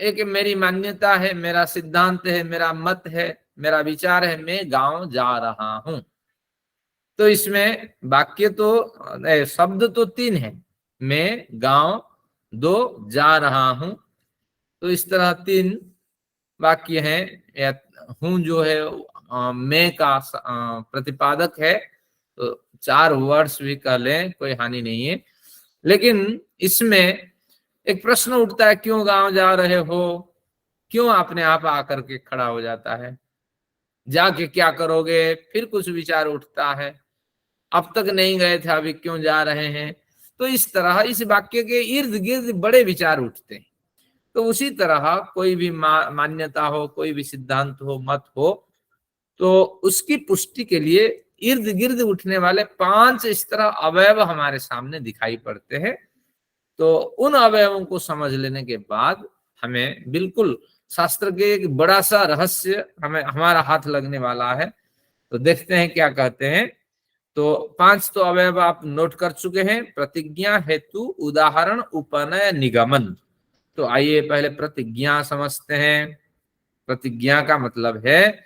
Speaker 1: एक मेरी मान्यता है, मेरा सिद्धांत है, मेरा मत है, मेरा विचार है, मैं गांव जा रहा हूं। तो इसमें वाक्य तो शब्द तो 3 है, मैं गांव 2 जा रहा हूं। तो इस तरह 3 वाक्य हैं। या हूं जो है मैं का प्रतिपादक है, तो 4 वर्ड्स भी कह लें, कोई हानि नहीं है। लेकिन इसमें एक प्रश्न उठता है, क्यों गांव जा रहे हो? क्यों अपने आप आकर के खड़ा हो जाता है? जाके क्या करोगे? फिर कुछ विचार उठता है, अब तक नहीं गए थे, अभी क्यों जा रहे हैं? तो इस तरह इस वाक्य के इर्द गिर्द बड़े विचार उठते हैं। तो उसी तरह कोई भी मान्यता हो, कोई भी सिद्धांत हो, मत हो, तो उसकी पुष्टि के लिए इर्द गिर्द उठने वाले 5 इस तरह अवयव हमारे सामने दिखाई पड़ते हैं। तो उन अवयवों को समझ लेने के बाद हमें बिल्कुल शास्त्र के एक बड़ा सा रहस्य हमें हमारा हाथ लगने वाला है। तो देखते हैं क्या कहते हैं। तो 5 तो अवयव आप नोट कर चुके हैं। प्रतिज्ञा, हेतु, उदाहरण, उपनय, निगमन। तो आइए पहले प्रतिज्ञा समझते हैं। प्रतिज्ञा का मतलब है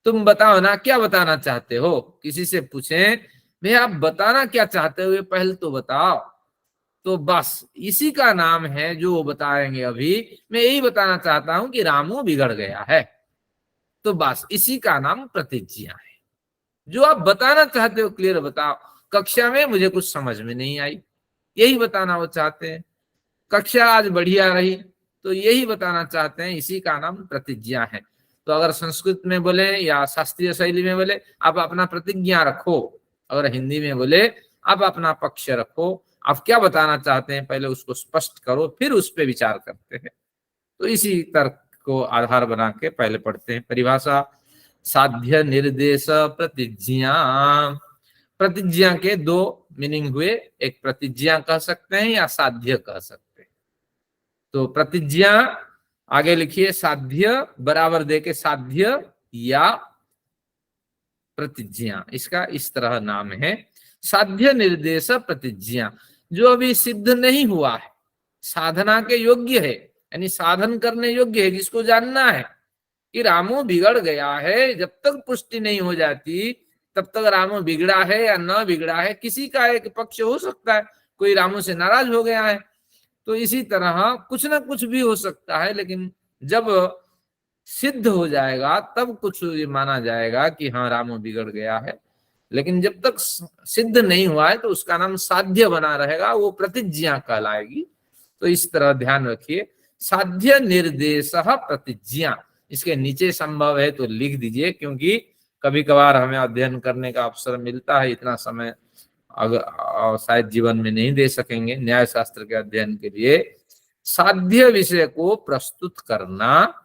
Speaker 1: तुम बताओ ना क्या बताना चाहते हो। किसी से पूछें भैया आप बताना क्या चाहते हो, ये पहले तो बताओ। तो बस इसी का नाम है जो वो बताएंगे। अभी मैं यही बताना चाहता हूं कि रामू बिगड़ गया है। तो बस इसी का नाम प्रतिज्ञा है। जो आप बताना चाहते हो क्लियर बताओ। कक्षा में मुझे कुछ समझ में नहीं आई, यही बताना वो चाहते हैं। कक्षा आज बढ़िया रही, तो यही बताना चाहते हैं। इसी का नाम प्रतिज्ञा है। तो अगर संस्कृत में बोले या शास्त्रीय शैली में बोले आप अपना प्रतिज्ञा रखो, अगर हिंदी में बोले आप अपना पक्ष रखो। आप क्या बताना चाहते हैं पहले उसको स्पष्ट करो, फिर उस पर विचार करते हैं। तो इसी तर्क को आधार बना के पहले पढ़ते हैं परिभाषा। साध्य, निर्देश, प्रतिज्ञा। प्रतिज्ञा के 2 मीनिंग हुए, एक प्रतिज्ञा कह सकते हैं या साध्य कह सकते हैं। तो प्रतिज्ञा आगे लिखिए, साध्य बराबर दे के साध्य या प्रतिज्ञा, इसका इस तरह नाम है। साध्य, निर्देश, प्रतिज्ञा। जो अभी सिद्ध नहीं हुआ है, साधना के योग्य है, यानी साधन करने योग्य है, जिसको जानना है कि रामू बिगड़ गया है, जब तक पुष्टि नहीं हो जाती तब तक रामू बिगड़ा है या न बिगड़ा है। किसी का एक पक्ष हो सकता है, कोई रामू से नाराज हो गया है, तो इसी तरह कुछ ना कुछ भी हो सकता है। लेकिन जब सिद्ध हो जाएगा तब कुछ ये माना जाएगा कि हाँ रामू बिगड़ गया है। लेकिन जब तक सिद्ध नहीं हुआ है तो उसका नाम साध्य बना रहेगा, वो प्रतिज्ञा कहलाएगी। तो इस तरह ध्यान रखिए, साध्य, निर्देश, प्रतिज्ञा। इसके नीचे संभव है तो लिख दीजिए, क्योंकि कभी कभार हमें अध्ययन करने का अवसर मिलता है, इतना समय अगर शायद जीवन में नहीं दे सकेंगे न्याय शास्त्र के अध्ययन के लिए। साध्य विषय को प्रस्तुत करना,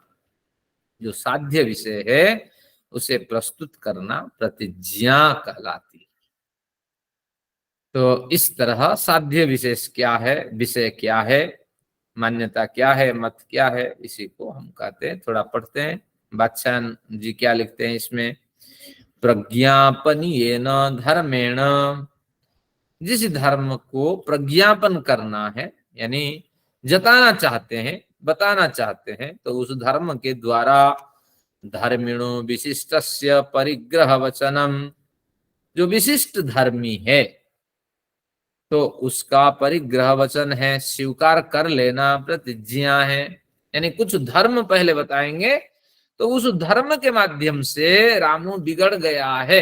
Speaker 1: जो साध्य विषय है उसे प्रस्तुत करना प्रतिज्ञा कहलाती। तो इस तरह साध्य विशेष क्या है, विषय क्या है, मान्यता क्या है, मत क्या है, इसी को हम कहते हैं। थोड़ा पढ़ते हैं बादशाह जी क्या लिखते हैं इसमें। प्रज्ञापनीयेन धर्मेण, जिस धर्म को प्रज्ञापन करना है यानी जताना चाहते हैं, बताना चाहते हैं, तो उस धर्म के द्वारा धर्मिणो विशिष्टस्य परिग्रह वचनम, जो विशिष्ट धर्मी है तो उसका परिग्रह वचन है, स्वीकार कर लेना, प्रतिज्ञा है। यानी कुछ धर्म पहले बताएंगे, तो उस धर्म के माध्यम से रामू बिगड़ गया है।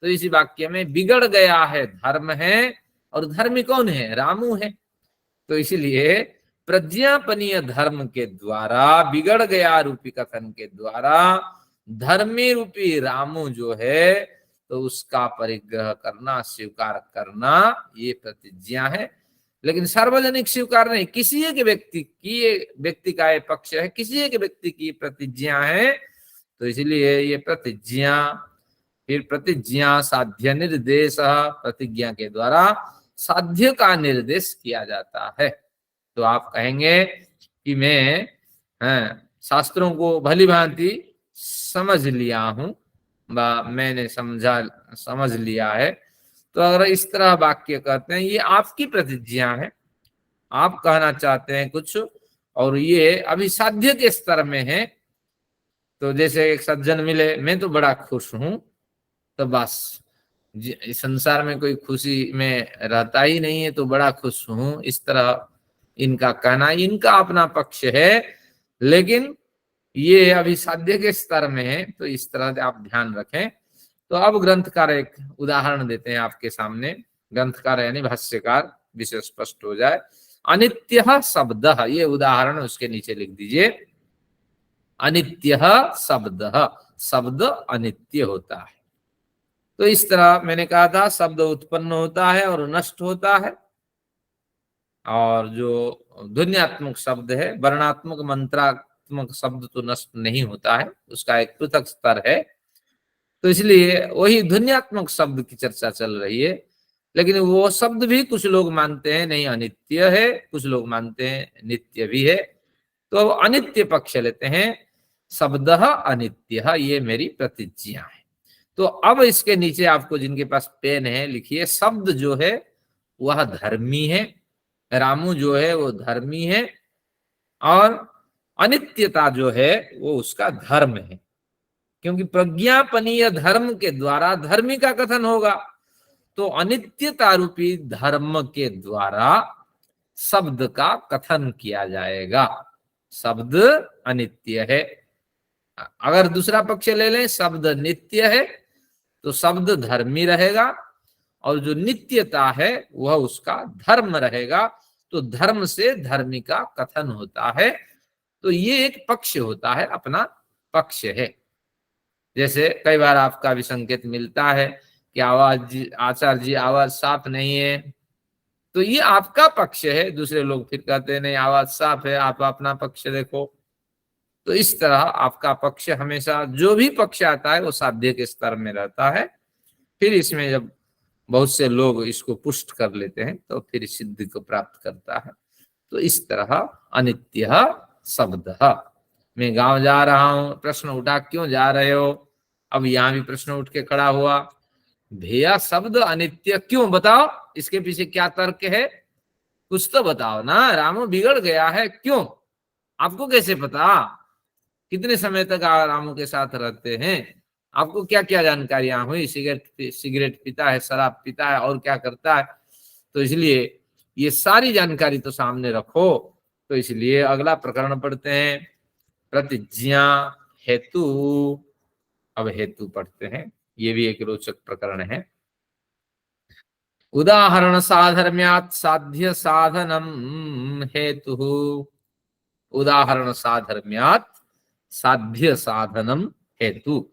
Speaker 1: तो इसी वाक्य में बिगड़ गया है धर्म है, और धर्मी कौन है? रामू है। तो इसलिए प्रज्ञापनीय धर्म के द्वारा, बिगड़ गया रूपी कथन के द्वारा धर्मी रूपी रामू जो है तो उसका परिग्रह करना, स्वीकार करना, ये प्रतिज्ञा है। लेकिन सार्वजनिक स्वीकार नहीं, किसी एक व्यक्ति की, व्यक्ति का ये पक्ष है, किसी एक व्यक्ति की प्रतिज्ञा है। तो इसलिए ये प्रतिज्ञा, फिर प्रतिज्ञा साध्य निर्देश, प्रतिज्ञा के द्वारा साध्य का निर्देश किया जाता है। तो आप कहेंगे कि मैं शास्त्रों को भली भांति समझ लिया हूं, मैंने समझ लिया है। तो अगर इस तरह वाक्य कहते हैं, ये आपकी प्रतिज्ञा है, आप कहना चाहते हैं कुछ और ये अभी साध्य के स्तर में है। तो जैसे एक सज्जन मिले, मैं तो बड़ा खुश हूं, तो बस इस संसार में कोई खुशी में रहता ही नहीं है, तो बड़ा खुश हूं, इस तरह इनका कहना, इनका अपना पक्ष है, लेकिन ये अभी साध्य के स्तर में है। तो इस तरह से आप ध्यान रखें। तो अब ग्रंथकार एक उदाहरण देते हैं आपके सामने, ग्रंथकार यानी भाष्यकार, विषय स्पष्ट हो जाए। अनित्य शब्द, ये उदाहरण उसके नीचे लिख दीजिए। अनित्य शब्द, शब्द अनित्य होता है। तो इस तरह मैंने कहा था, शब्द उत्पन्न होता है और नष्ट होता है, और जो ध्वन्यात्मक शब्द है, वर्णात्मक मंत्रात्मक शब्द तो नष्ट नहीं होता है, उसका एक पृथक स्तर है। तो इसलिए वही ध्वन्यात्मक शब्द की चर्चा चल रही है। लेकिन वो शब्द भी कुछ लोग मानते हैं नहीं अनित्य है, कुछ लोग मानते हैं नित्य भी है। तो अनित्य पक्ष लेते हैं, शब्द अनित्य, ये मेरी प्रतिज्ञा है। तो अब इसके नीचे आपको, जिनके पास पेन है, लिखिए, शब्द जो है वह धर्मी है, रामू जो है वो धर्मी है, और अनित्यता जो है वो उसका धर्म है। क्योंकि प्रज्ञापनीय धर्म के द्वारा धर्मी का कथन होगा, तो अनित्यता रूपी धर्म के द्वारा शब्द का कथन किया जाएगा। शब्द अनित्य है। अगर दूसरा पक्ष ले लें, शब्द नित्य है, तो शब्द धर्मी रहेगा, और जो नित्यता है वह उसका धर्म रहेगा। तो धर्म से धर्मी का कथन होता है। तो ये एक पक्ष होता है, अपना पक्ष है। जैसे कई बार आपका भी संकेत मिलता है कि आवाज, आचार्य जी आवाज साफ नहीं है, तो ये आपका पक्ष है। दूसरे लोग फिर कहते हैं नहीं आवाज साफ है, आप अपना पक्ष देखो। तो इस तरह आपका पक्ष हमेशा, जो भी पक्ष आता है वो साध्य के स्तर में रहता है। फिर इसमें जब बहुत से लोग इसको पुष्ट कर लेते हैं तो फिर सिद्धि को प्राप्त करता है। तो इस तरह अनित्य शब्द। मैं गांव जा रहा हूं, प्रश्न उठा क्यों जा रहे हो? अब यहां भी प्रश्न उठ के खड़ा हुआ, भैया शब्द अनित्य क्यों, बताओ इसके पीछे क्या तर्क है, कुछ तो बताओ ना। रामू बिगड़ गया है, क्यों? आपको कैसे पता? कितने समय तक आप रामू के साथ रहते हैं? आपको क्या क्या जानकारियां हुई? सिगरेट पीता है, शराब पीता है, और क्या करता है? तो इसलिए ये सारी जानकारी तो सामने रखो। तो इसलिए अगला प्रकरण पढ़ते हैं, प्रतिज्ञा हेतु। अब हेतु पढ़ते हैं, ये भी एक रोचक प्रकरण है। उदाहरण साधर्म्यात् साध्य साधनम हेतु। उदाहरण साधर्म्यात् साध्य साधनम हेतु।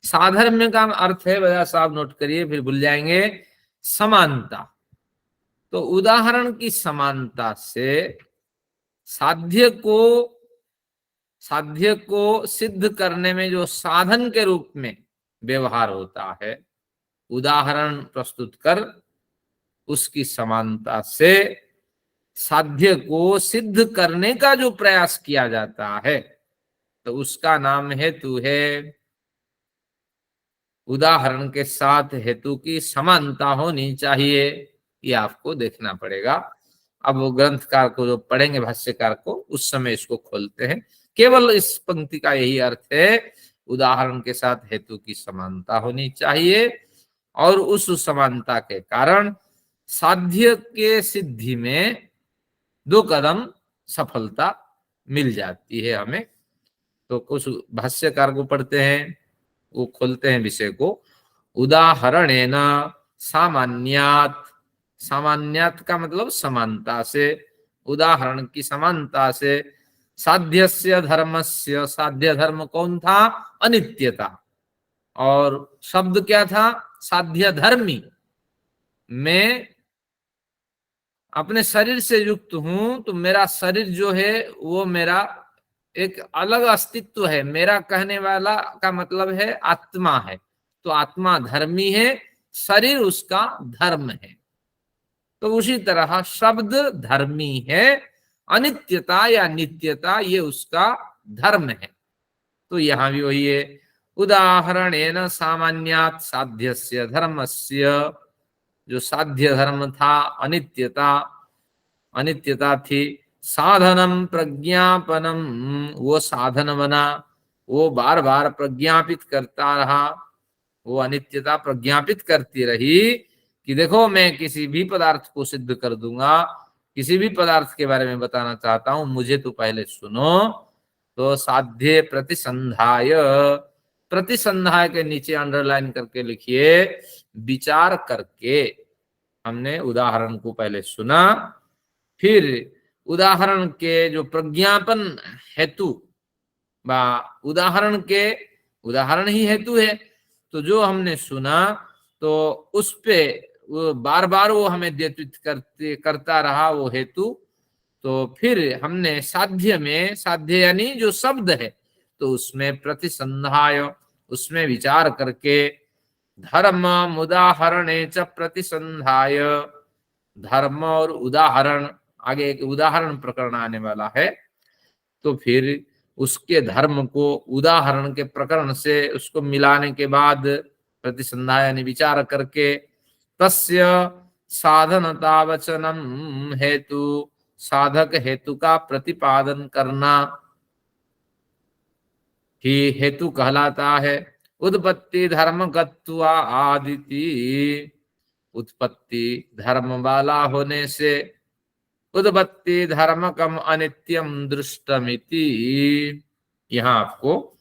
Speaker 1: साधर्म्य का अर्थ है, बड़ा साहब नोट करिए, फिर भूल जाएंगे, समानता। तो उदाहरण की समानता से साध्य को सिद्ध करने में जो साधन के रूप में व्यवहार होता है, उदाहरण प्रस्तुत कर उसकी समानता से साध्य को सिद्ध करने का जो प्रयास किया जाता है, तो उसका नाम हेतु है। उदाहरण के साथ हेतु की समानता होनी चाहिए, ये आपको देखना पड़ेगा। अब वो ग्रंथकार को जो पढ़ेंगे, भाष्यकार को, उस समय इसको खोलते हैं। केवल इस पंक्ति का यही अर्थ है, उदाहरण के साथ हेतु की समानता होनी चाहिए, और उस समानता के कारण साध्य के सिद्धि में 2 कदम सफलता मिल जाती है हमें। तो कुछ भाष्यकार को पढ़ते हैं, वो खोलते हैं विषय को। उदाहरणेन सामान्यात्, सामान्यात् का मतलब समानता से, उदाहरण की समानता से साध्यस्य धर्मस्य, साध्य धर्म कौन था? अनित्यता। और शब्द क्या था? साध्य धर्मी। मैं अपने शरीर से युक्त हूं, तो मेरा शरीर जो है वो मेरा एक अलग अस्तित्व है। मेरा कहने वाला का मतलब है आत्मा है, तो आत्मा धर्मी है, शरीर उसका धर्म है। तो उसी तरह शब्द धर्मी है, अनित्यता या नित्यता ये उसका धर्म है। तो यहां भी वही है, उदाहरणेन सामान्यात् साध्यस्य धर्मस्य, जो साध्य धर्म था अनित्यता, अनित्यता थी, साधनम प्रज्ञापनम, वो साधन बना, वो बार बार प्रज्ञापित करता रहा, वो अनित्यता प्रज्ञापित करती रही कि देखो मैं किसी भी पदार्थ को सिद्ध कर दूंगा, किसी भी पदार्थ के बारे में बताना चाहता हूं, मुझे तो पहले सुनो। तो साध्य प्रतिसंधाय, प्रतिसंधाय के नीचे अंडरलाइन करके लिखिए, विचार करके। हमने उदाहरण को पहले सुना, फिर उदाहरण के जो प्रज्ञापन हेतु, उदाहरण के, उदाहरण ही हेतु है, तो जो हमने सुना तो उस पे बार बार वो हमें द्योतित करता रहा वो हेतु। तो फिर हमने साध्य में, साध्य यानी जो शब्द है, तो उसमें प्रतिसंधाय, उसमें विचार करके, धर्म उदाहरणे च प्रतिसंधाय, धर्म और उदाहरण, आगे एक उदाहरण प्रकरण आने वाला है, तो फिर उसके धर्म को उदाहरण के प्रकरण से उसको मिलाने के बाद प्रतिसंधाय यानी विचार करके, तस्य साधनता वचनम हेतु, साधक हेतु का प्रतिपादन करना ही हेतु कहलाता है। उत्पत्ति धर्मकत्वा आदिति, उत्पत्ति धर्म वाला होने से, उत्पत्ति धर्मकम अनित्यम दृष्टमिति। यहां आपको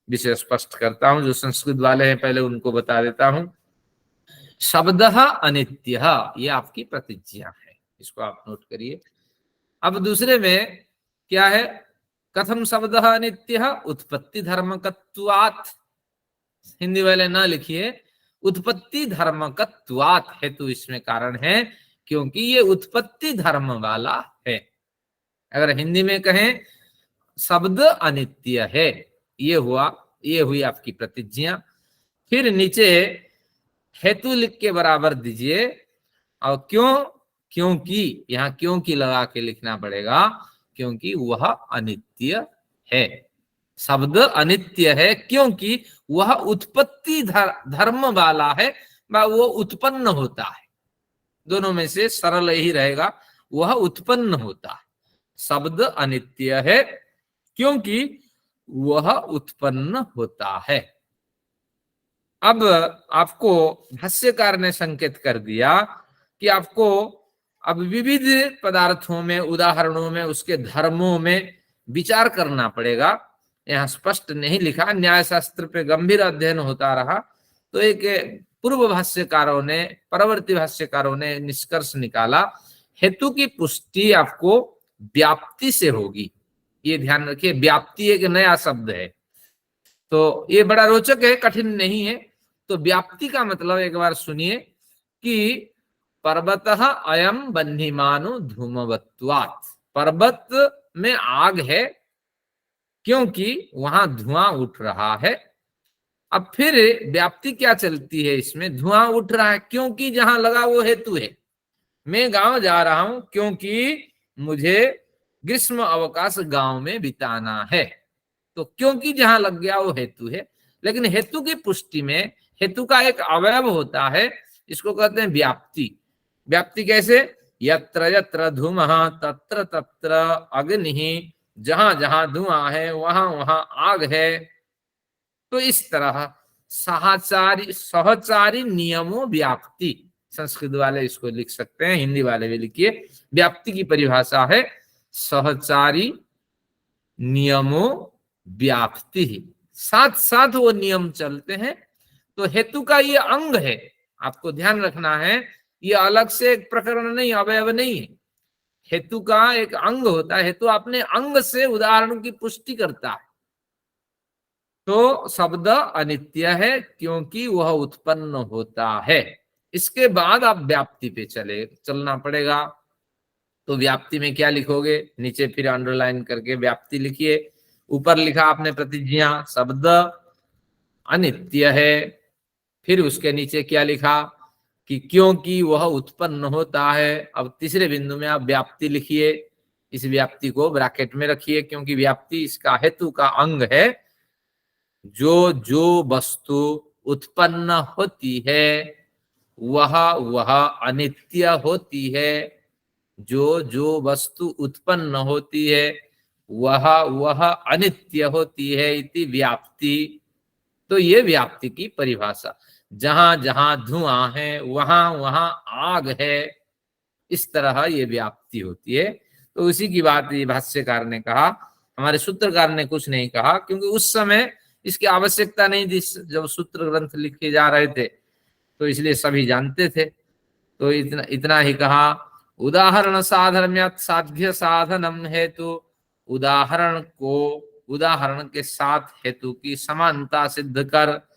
Speaker 1: विषय स्पष्ट करता हूं, जो संस्कृत वाले हैं पहले उनको बता देता हूं। शब्द अनित्य, ये आपकी प्रतिज्ञा है, इसको आप नोट करिए। अब दूसरे में क्या है? कथम शब्द अनित्य? उत्पत्ति धर्मकत्वात्, हिंदी वाले ना लिखिए, उत्पत्ति धर्मकत्वात् हेतु इसमें कारण है क्योंकि ये उत्पत्ति धर्म वाला है। अगर हिंदी में कहें शब्द अनित्य है, ये हुआ, ये हुई आपकी प्रतिज्ञा। फिर नीचे हेतु लिख के बराबर दीजिए, और क्यों? क्योंकि, यहां क्योंकि लगा के लिखना पड़ेगा, क्योंकि वह अनित्य है। शब्द अनित्य है क्योंकि वह उत्पत्ति धर्म वाला है, वो उत्पन्न होता है। दोनों में से सरल यही रहेगा, वह उत्पन्न होता है। शब्द अनित्य है क्योंकि वह उत्पन्न होता है। अब आपको भाष्यकार ने संकेत कर दिया कि आपको अब विविध पदार्थों में, उदाहरणों में, उसके धर्मों में विचार करना पड़ेगा। यहाँ स्पष्ट नहीं लिखा, न्याय शास्त्र पे गंभीर अध्ययन होता रहा, तो एक पूर्व भाष्यकारों ने, परवर्ती भाष्यकारों ने निष्कर्ष निकाला, हेतु की पुष्टि आपको व्याप्ति से होगी। ये ध्यान रखिए, व्याप्ति एक नया शब्द है, तो ये बड़ा रोचक है, कठिन नहीं है। तो व्याप्ति का मतलब एक बार सुनिए कि पर्वतः अयम बन्हीमानो धूमवत्वात्, पर्वत में आग है क्योंकि वहां धुआं उठ रहा है। अब फिर व्याप्ति क्या चलती है इसमें? धुआं उठ रहा है क्योंकि जहां लगा वो हेतु है। मैं गांव जा रहा हूं क्योंकि मुझे ग्रीष्म अवकाश गांव में बिताना है, तो क्योंकि जहां लग गया वो हेतु है। लेकिन हेतु की पुष्टि में हेतु का एक अवयव होता है, इसको कहते हैं व्याप्ति। व्याप्ति कैसे? यत्र यत्र धूमः तत्र तत्र अग्निः, जहां जहां धुआं है वहां वहां आग है। तो इस तरह सहचारी, सहचारी नियमों व्याप्ति, संस्कृत वाले इसको लिख सकते हैं, हिंदी वाले भी लिखिए। व्याप्ति की परिभाषा है सहचारी नियमों व्याप्ति, साथ साथ वो नियम चलते हैं। तो हेतु का ये अंग है, आपको ध्यान रखना है, ये अलग से एक प्रकरण नहीं, अवयव नहीं है। हेतु का एक अंग होता है, हेतु अपने अंग से उदाहरण की पुष्टि करता है। तो शब्द अनित्य है क्योंकि वह उत्पन्न होता है। इसके बाद आप व्याप्ति पे चलना पड़ेगा। तो व्याप्ति में क्या लिखोगे, नीचे फिर अंडरलाइन करके व्याप्ति लिखिए। ऊपर लिखा आपने प्रतिज्ञा, शब्द अनित्य है, फिर उसके नीचे क्या लिखा कि क्योंकि वह उत्पन्न होता है। अब तीसरे बिंदु में आप व्याप्ति लिखिए, इस व्याप्ति को ब्रैकेट में रखिए, क्योंकि व्याप्ति इसका हेतु का अंग है। जो जो वस्तु उत्पन्न होती है वह अनित्य होती है। जो जो वस्तु उत्पन्न होती है वह अनित्य होती है, इति व्याप्ति। तो ये व्याप्ति की परिभाषा। जहां जहां धुआं है वहां वहां आग है, इस तरह ये व्याप्ति होती है। तो उसी की बात ये भाष्यकार ने कहा, हमारे सूत्रकार ने कुछ नहीं कहा, क्योंकि उस समय इसकी आवश्यकता नहीं थी जब सूत्र ग्रंथ लिखे जा रहे थे, तो इसलिए सभी जानते थे। तो इतना ही कहा। उदाहरण साधर्म्यात् साध्य साधनम हेतु, उदाहरण के साथ हेतु की समानता सिद्ध कर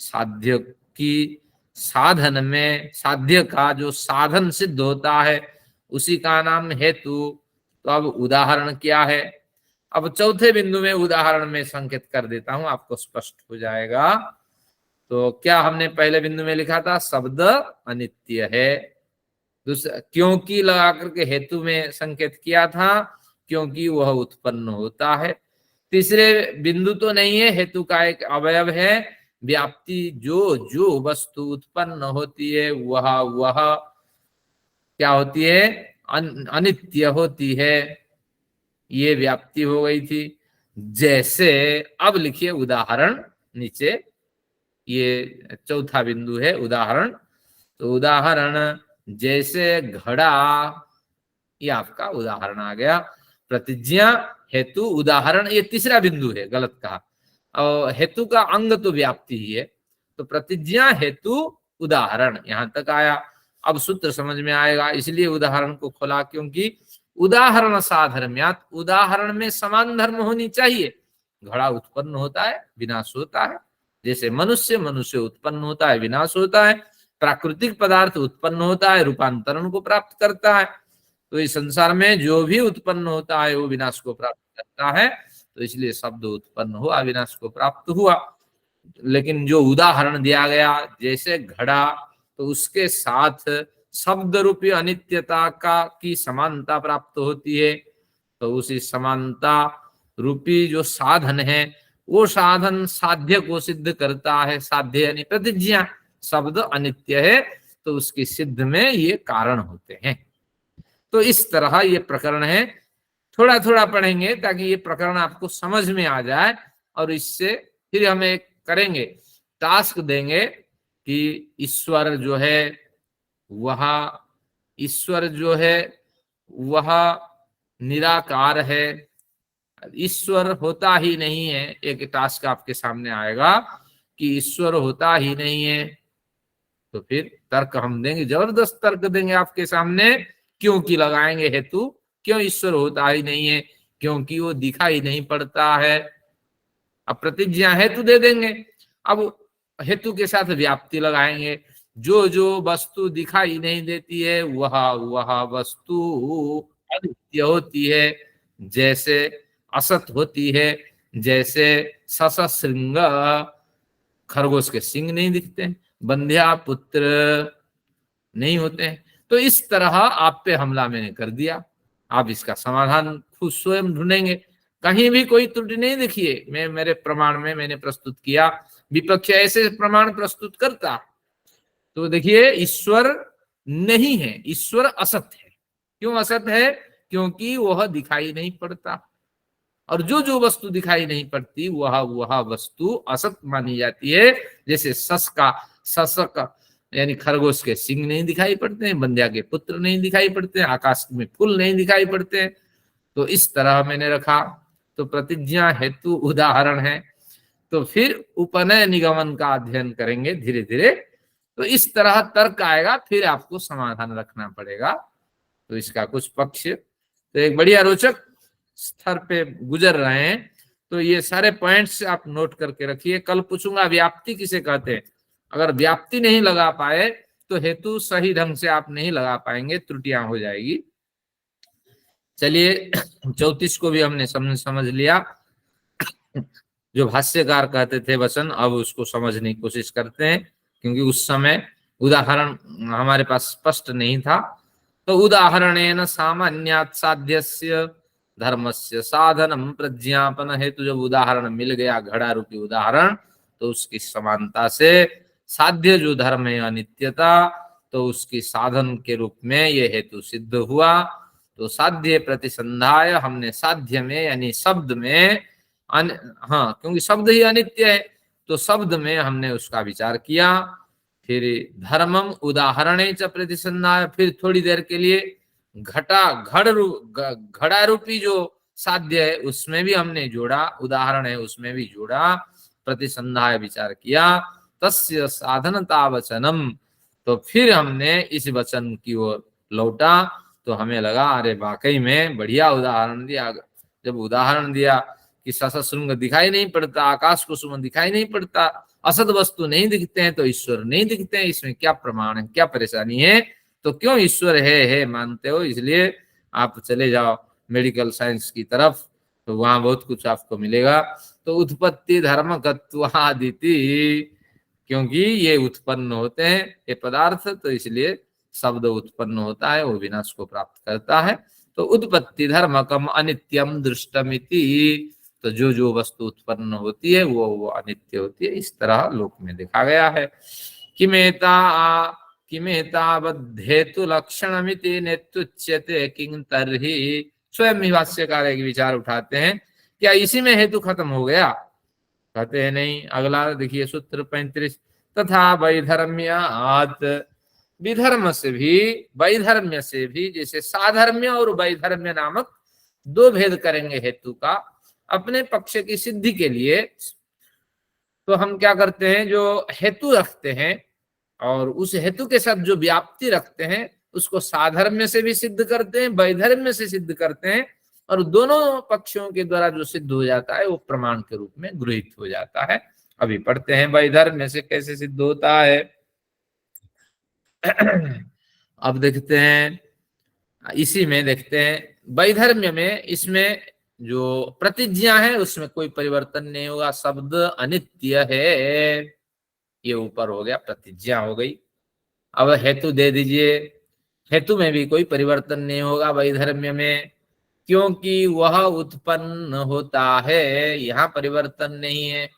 Speaker 1: साध्य की साधन में, साध्य का जो साधन सिद्ध होता है उसी का नाम हेतु। तो अब उदाहरण क्या है, अब चौथे बिंदु में उदाहरण में संकेत कर देता हूं, आपको स्पष्ट हो जाएगा। तो क्या हमने पहले बिंदु में लिखा था, शब्द अनित्य है। दूसरा क्योंकि लगा करके हेतु में संकेत किया था, क्योंकि वह उत्पन्न होता है। तीसरे बिंदु तो नहीं है, हेतु का एक अवयव है व्याप्ति। जो जो वस्तु उत्पन्न होती है वह क्या होती है, अनित्य होती है। ये व्याप्ति हो गई थी। जैसे अब लिखिए उदाहरण, नीचे ये चौथा बिंदु है उदाहरण। तो उदाहरण जैसे घड़ा, ये आपका उदाहरण आ गया। प्रतिज्ञा हेतु उदाहरण, ये तीसरा बिंदु है, गलत कहा। और हेतु का अंग तो व्याप्ति ही है। तो प्रतिज्ञा हेतु उदाहरण यहां तक आया। अब सूत्र समझ में आएगा, इसलिए उदाहरण को खोला, क्योंकि उदाहरण साधर्म्यात्, उदाहरण में समान धर्म होनी चाहिए। घड़ा उत्पन्न होता है, विनाश होता है। जैसे मनुष्य उत्पन्न होता है, विनाश होता है। प्राकृतिक पदार्थ उत्पन्न होता है, रूपांतरण को प्राप्त करता है। तो इस संसार में जो भी उत्पन्न होता है वो विनाश को प्राप्त करता है। तो इसलिए शब्द उत्पन्न हुआ, विनाश को प्राप्त हुआ। लेकिन जो उदाहरण दिया गया जैसे घड़ा, तो उसके साथ शब्द रूपी अनित्यता की समानता प्राप्त होती है। तो उसी समानता रूपी जो साधन है, वो साधन साध्य को सिद्ध करता है। साध्य यानी प्रतिज्ञा, शब्द अनित्य है तो उसकी सिद्ध में ये कारण होते हैं। तो इस तरह ये प्रकरण है। थोड़ा थोड़ा पढ़ेंगे ताकि ये प्रकरण आपको समझ में आ जाए, और इससे फिर हम एक करेंगे, टास्क देंगे कि ईश्वर जो है वह निराकार है, ईश्वर होता ही नहीं है। एक टास्क आपके सामने आएगा कि ईश्वर होता ही नहीं है। तो फिर तर्क हम देंगे, जबरदस्त तर्क देंगे आपके सामने। क्योंकि लगाएंगे हेतु, क्यों ईश्वर होता ही नहीं है, क्योंकि वो दिखाई नहीं पड़ता है। अब प्रतिज्ञा हेतु दे देंगे, अब हेतु के साथ व्याप्ति लगाएंगे। जो जो वस्तु दिखाई नहीं देती है वह वस्तु अनित्य होती है। जैसे असत होती है, जैसे ससश्रृंग, खरगोश के सिंग नहीं दिखते हैं, बंध्या पुत्र नहीं होते हैं। तो इस तरह आप पे हमला मैंने कर दिया, आप इसका समाधान खुद स्वयं ढूंढेंगे। कहीं भी कोई त्रुटि नहीं दिखिए। मेरे प्रमाण में मैंने प्रस्तुत किया, विपक्ष ऐसे प्रमाण प्रस्तुत करता। तो देखिए ईश्वर नहीं है, ईश्वर असत है। क्यों असत है, क्योंकि वह दिखाई नहीं पड़ता। और जो जो वस्तु दिखाई नहीं पड़ती वह वस्तु असत मानी जाती है। जैसे ससक यानी खरगोश के सिंग नहीं दिखाई पड़ते हैं, बंध्या के पुत्र नहीं दिखाई पड़ते हैं, आकाश में फूल नहीं दिखाई पड़ते हैं। तो इस तरह मैंने रखा। तो प्रतिज्ञा हेतु उदाहरण है। तो फिर उपनय निगमन का अध्ययन करेंगे धीरे धीरे। तो इस तरह तर्क आएगा, फिर आपको समाधान रखना पड़ेगा। तो इसका कुछ पक्ष तो एक बढ़िया रोचक स्तर पे गुजर रहे हैं। तो ये सारे पॉइंट्स आप नोट करके रखिए। कल पूछूंगा व्याप्ति किसे कहते हैं। अगर व्याप्ति नहीं लगा पाए तो हेतु सही ढंग से आप नहीं लगा पाएंगे, त्रुटियां हो जाएगी। चलिए 34 को भी हमने समझ लिया। जो भाष्यकार कहते थे वचन, अब उसको समझने की कोशिश करते हैं, क्योंकि उस समय उदाहरण हमारे पास स्पष्ट नहीं था। तो उदाहरणेन सामान्यात् साध्यस्य धर्मस्य साधनम प्रज्ञापन हेतु, जब उदाहरण मिल गया घड़ा रूपी उदाहरण, तो उसकी समानता से साध्य जो धर्म है अनित्यता, तो उसकी साधन के रूप में ये हेतु सिद्ध हुआ। तो साध्य प्रतिसंधाय, हमने साध्य में यानी शब्द में हाँ, क्योंकि शब्द ही अनित्य है, तो शब्द में हमने उसका विचार किया। फिर धर्मम उदाहरणे च प्रतिसंधाय, फिर थोड़ी देर के लिए घड़ा रूपी जो साध्य है उसमें भी हमने जोड़ा, उदाहरण है उसमें भी जोड़ा, प्रतिसंधाय विचार किया। तस्य साधनता वचनम, तो फिर हमने इस वचन की ओर लौटा, तो हमें लगा अरे वाकई में बढ़िया उदाहरण दिया। जब उदाहरण दिया कि सशृंग दिखाई नहीं पड़ता, आकाश कुसुम दिखाई नहीं पड़ता, असत वस्तु नहीं दिखते हैं, तो ईश्वर नहीं दिखते हैं, इसमें क्या प्रमाण है, क्या परेशानी है? तो क्यों ईश्वर है मानते हो? इसलिए आप चले जाओ मेडिकल साइंस की तरफ, तो वहां बहुत कुछ आपको मिलेगा। तो उत्पत्ति धर्म तत्वादिति, क्योंकि ये उत्पन्न होते हैं ये पदार्थ, तो इसलिए शब्द उत्पन्न होता है, वो विनाश को प्राप्त करता है। तो उत्पत्ति धर्मकम अनित्यम दृष्टमिति, तो जो वस्तु उत्पन्न होती है वो अनित्य होती है, इस तरह लोक में देखा गया है। किमेतावद्धेतु लक्षणमिति नेत्युच्यते किंग तर्हि, स्वयं ही भाष्यकार एक विचार उठाते हैं, क्या इसी में हेतु खत्म हो गया? कहते हैं नहीं। अगला देखिए सूत्र 35, तथा वैधर्म्यात्, विधर्म से भी वैधर्म्य से भी, जैसे साधर्म्य और वैधर्म्य नामक दो भेद करेंगे हेतु का अपने पक्ष की सिद्धि के लिए। तो हम क्या करते हैं, जो हेतु रखते हैं और उस हेतु के साथ जो व्याप्ति रखते हैं उसको साधर्म्य से भी सिद्ध करते हैं, वैधर्म्य से सिद्ध करते हैं, और दोनों पक्षों के द्वारा जो सिद्ध हो जाता है वो प्रमाण के रूप में गृहीत हो जाता है। अभी पढ़ते हैं वैधर्म्य से कैसे सिद्ध होता है। अब देखते हैं, इसी में देखते हैं वैधर्म्य में, इसमें जो प्रतिज्ञा है उसमें कोई परिवर्तन नहीं होगा, शब्द अनित्य है, ये ऊपर हो गया, प्रतिज्ञा हो गई। अब हेतु दे दीजिए, हेतु में भी कोई परिवर्तन नहीं होगा वैधर्म्य में, क्योंकि वह उत्पन्न होता है, यहाँ परिवर्तन नहीं है।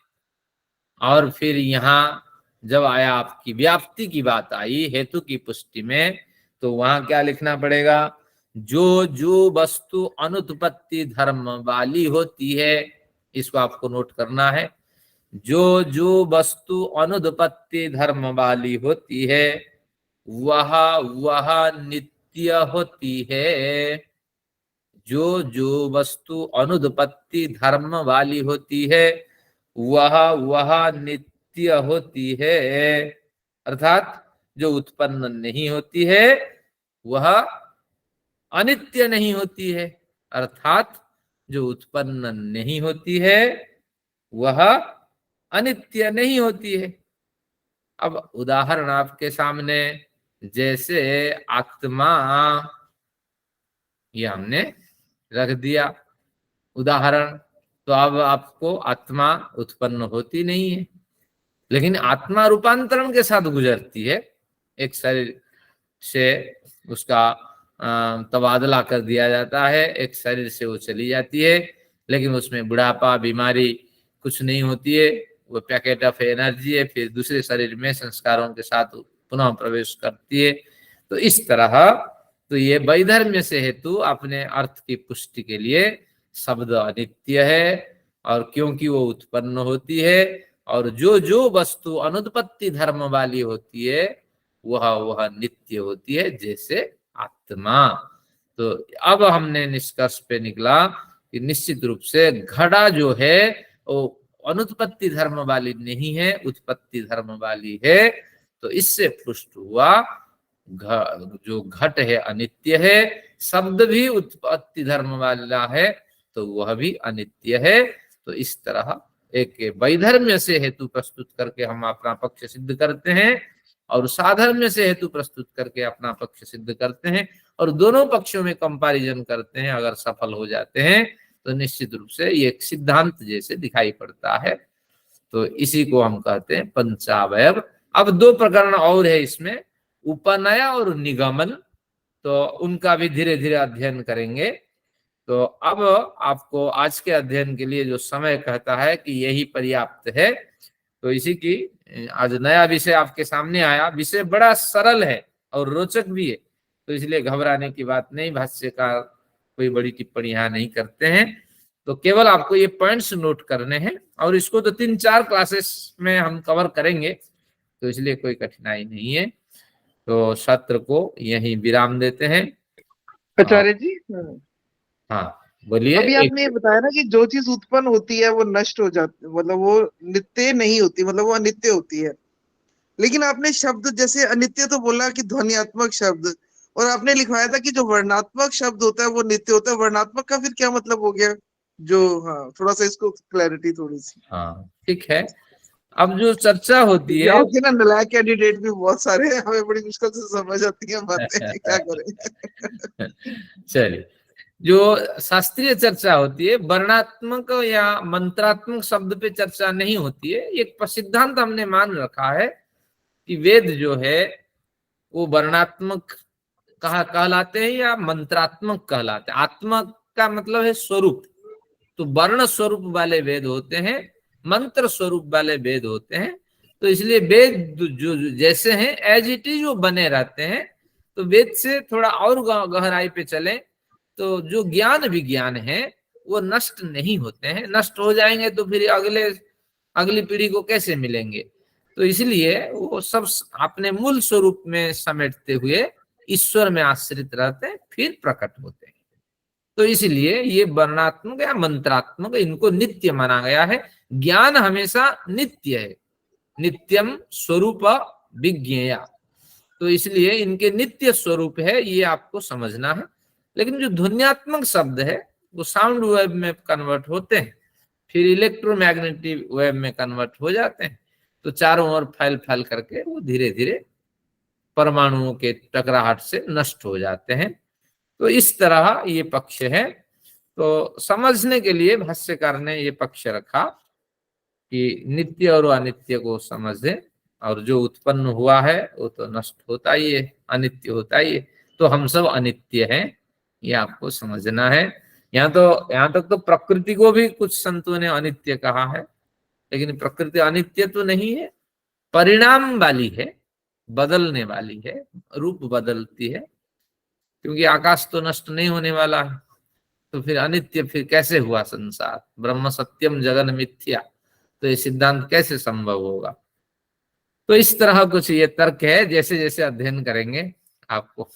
Speaker 1: और फिर यहाँ जब आया आपकी व्याप्ति की बात आई हेतु की पुष्टि में, तो वहां क्या लिखना पड़ेगा, जो वस्तु अनुत्पत्ति धर्म वाली होती है, इसको आपको नोट करना है, जो वस्तु अनुत्पत्ति धर्म वाली होती है वह नित्य होती है। जो वस्तु अनुत्पत्ति धर्म वाली होती है वह नित्य होती है, अर्थात जो उत्पन्न नहीं होती है वह अनित्य नहीं होती है, अर्थात जो उत्पन्न नहीं होती है वह अनित्य नहीं होती है। अब उदाहरण आपके सामने, जैसे आत्मा, ये हमने रख दिया उदाहरण, तो अब आपको आत्मा उत्पन्न होती नहीं है, लेकिन आत्मा रूपांतरण के साथ गुजरती है, एक शरीर से उसका तबादला कर दिया जाता है, एक शरीर से वो चली जाती है, लेकिन उसमें बुढ़ापा बीमारी कुछ नहीं होती है, वो पैकेट ऑफ एनर्जी है, फिर दूसरे शरीर में संस्कारों के साथ पुनः प्रवेश करती है। तो इस तरह तो ये वैधर्म्य से हेतु अपने अर्थ की पुष्टि के लिए शब्द अनित्य है, और क्योंकि वो उत्पन्न होती है, और जो वस्तु अनुत्पत्ति धर्म वाली होती है वह नित्य होती है, जैसे आत्मा। तो अब हमने निष्कर्ष पे निकला कि निश्चित रूप से घड़ा जो है वो अनुत्पत्ति धर्म वाली नहीं है, उत्पत्ति धर्म वाली है। तो इससे पुष्ट हुआ जो घट है अनित्य है, शब्द भी उत्पत्ति धर्म वाला है तो वह भी अनित्य है। तो इस तरह एक वैधर्म्य से हेतु प्रस्तुत करके हम अपना पक्ष सिद्ध करते हैं और साधर्म्य से हेतु प्रस्तुत करके अपना पक्ष सिद्ध करते हैं, और दोनों पक्षों में कंपैरिजन करते हैं। अगर सफल हो जाते हैं तो निश्चित रूप से ये एक सिद्धांत जैसे दिखाई पड़ता है। तो इसी को हम कहते हैं पंचावयव। अब दो प्रकरण और है इसमें, उपनय और निगमन, तो उनका भी धीरे धीरे अध्ययन करेंगे। तो अब आपको आज के अध्ययन के लिए जो समय कहता है कि यही पर्याप्त है, तो इसी की आज नया विषय आपके सामने आया। विषय बड़ा सरल है और रोचक भी है, तो इसलिए घबराने की बात नहीं। भाष्यकार कोई बड़ी टिप्पणी यहाँ नहीं करते हैं, तो केवल आपको ये पॉइंट्स नोट करने हैं और इसको तो 3-4 क्लासेस में हम कवर करेंगे, तो इसलिए कोई कठिनाई नहीं है। तो सत्र को यहीं विराम देते हैं।
Speaker 3: आचार्य जी,
Speaker 1: हाँ बोलिए।
Speaker 3: अभी आपने ये बताया ना कि जो चीज उत्पन्न होती है वो नष्ट हो जाती, मतलब वो नित्य नहीं होती, मतलब वो अनित्य होती है। लेकिन आपने शब्द जैसे अनित्य तो बोला कि ध्वन्यात्मक शब्द, और आपने लिखवाया था कि जो वर्णात्मक शब्द होता है वो नित्य होता है। वर्णात्मक का फिर क्या मतलब हो गया? जो, हाँ, थोड़ा सा इसको क्लैरिटी थोड़ी सी।
Speaker 1: हाँ ठीक है। अब जो चर्चा होती है,
Speaker 3: आपके ना नलायक कैंडिडेट भी बहुत सारे हैं, हमें बड़ी मुश्किल से समझ आती है बातें, क्या करें।
Speaker 1: चलिए, जो शास्त्रीय चर्चा होती है वर्णात्मक या मंत्रात्मक शब्द पे चर्चा नहीं होती है। एक सिद्धांत हमने मान रखा है कि वेद जो है वो वर्णात्मक कहलाते हैं या मंत्रात्मक कहलाते हैं। आत्मा का मतलब है स्वरूप, तो वर्ण स्वरूप वाले वेद होते हैं, मंत्र स्वरूप वाले वेद होते हैं। तो इसलिए वेद जो जैसे हैं एज इट इज वो बने रहते हैं। तो वेद से थोड़ा और गहराई पे चलें तो जो ज्ञान विज्ञान है वो नष्ट नहीं होते हैं। नष्ट हो जाएंगे तो फिर अगली पीढ़ी को कैसे मिलेंगे? तो इसलिए वो सब अपने मूल स्वरूप में समेटते हुए ईश्वर में आश्रित रहते हैं, फिर प्रकट होते हैं। तो इसलिए ये वर्णात्मक या मंत्रात्मक इनको नित्य माना गया है। ज्ञान हमेशा नित्य है, नित्यम स्वरूप विज्ञेया। तो इसलिए इनके नित्य स्वरूप है, ये आपको समझना है। लेकिन जो ध्वन्यात्मक शब्द है वो साउंड वेव में कन्वर्ट होते हैं, फिर इलेक्ट्रोमैग्नेटिक वेव में कन्वर्ट हो जाते हैं। तो चारों ओर फैल फैल करके वो धीरे धीरे परमाणुओं के टकराहट से नष्ट हो जाते हैं। तो इस तरह ये पक्ष है। तो समझने के लिए भाष्यकार ने ये पक्ष रखा कि नित्य और अनित्य को समझे, और जो उत्पन्न हुआ है वो तो नष्ट होता ही है, अनित्य होता ही है। तो हम सब अनित्य हैं, ये आपको समझना है। यहाँ तक तो प्रकृति को भी कुछ संतों ने अनित्य कहा है, लेकिन प्रकृति अनित्य तो नहीं है, परिणाम वाली है, बदलने वाली है, रूप बदलती है। क्योंकि आकाश तो नष्ट नहीं होने वाला है, तो फिर अनित्य फिर कैसे हुआ संसार? ब्रह्म सत्यम जगन मिथ्या, तो ये सिद्धांत कैसे संभव होगा? तो इस तरह कुछ ये तर्क है। जैसे जैसे अध्ययन करेंगे आपको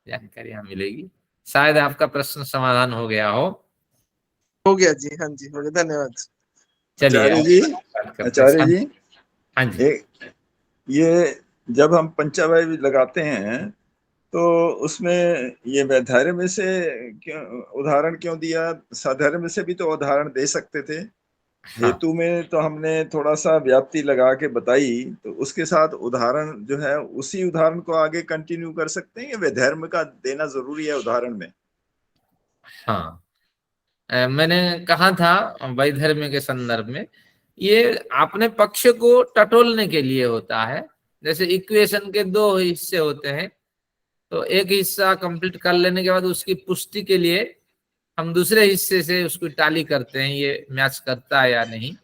Speaker 1: जानकारियां मिलेगी। शायद आपका प्रश्न समाधान हो गया
Speaker 3: हो गया जी, हाँ जी, हो गया, धन्यवाद।
Speaker 1: चलिए
Speaker 4: आचार्य जी,
Speaker 1: हाँ जी,
Speaker 4: ये जब हम पंचावय लगाते हैं तो उसमें ये वैधार्य में से क्यों उदाहरण क्यों दिया? साधार्य में से भी तो उदाहरण दे सकते थे।
Speaker 1: हाँ।
Speaker 4: हेतु में तो हमने थोड़ा सा व्याप्ति लगा के बताई, तो उसके साथ उदाहरण जो है उसी उदाहरण को आगे कंटिन्यू कर सकते हैं, या वैधर्म का देना जरूरी है उदाहरण में?
Speaker 1: हाँ, मैंने कहा था वैधर्म्य के संदर्भ में ये अपने पक्ष को टटोलने के लिए होता है। जैसे इक्वेशन के दो हिस्से होते हैं, तो एक हिस्सा कंप्लीट कर लेने के बाद उसकी पुष्टि के लिए हम दूसरे हिस्से से उसकी टाली करते हैं, ये मैच करता है या नहीं।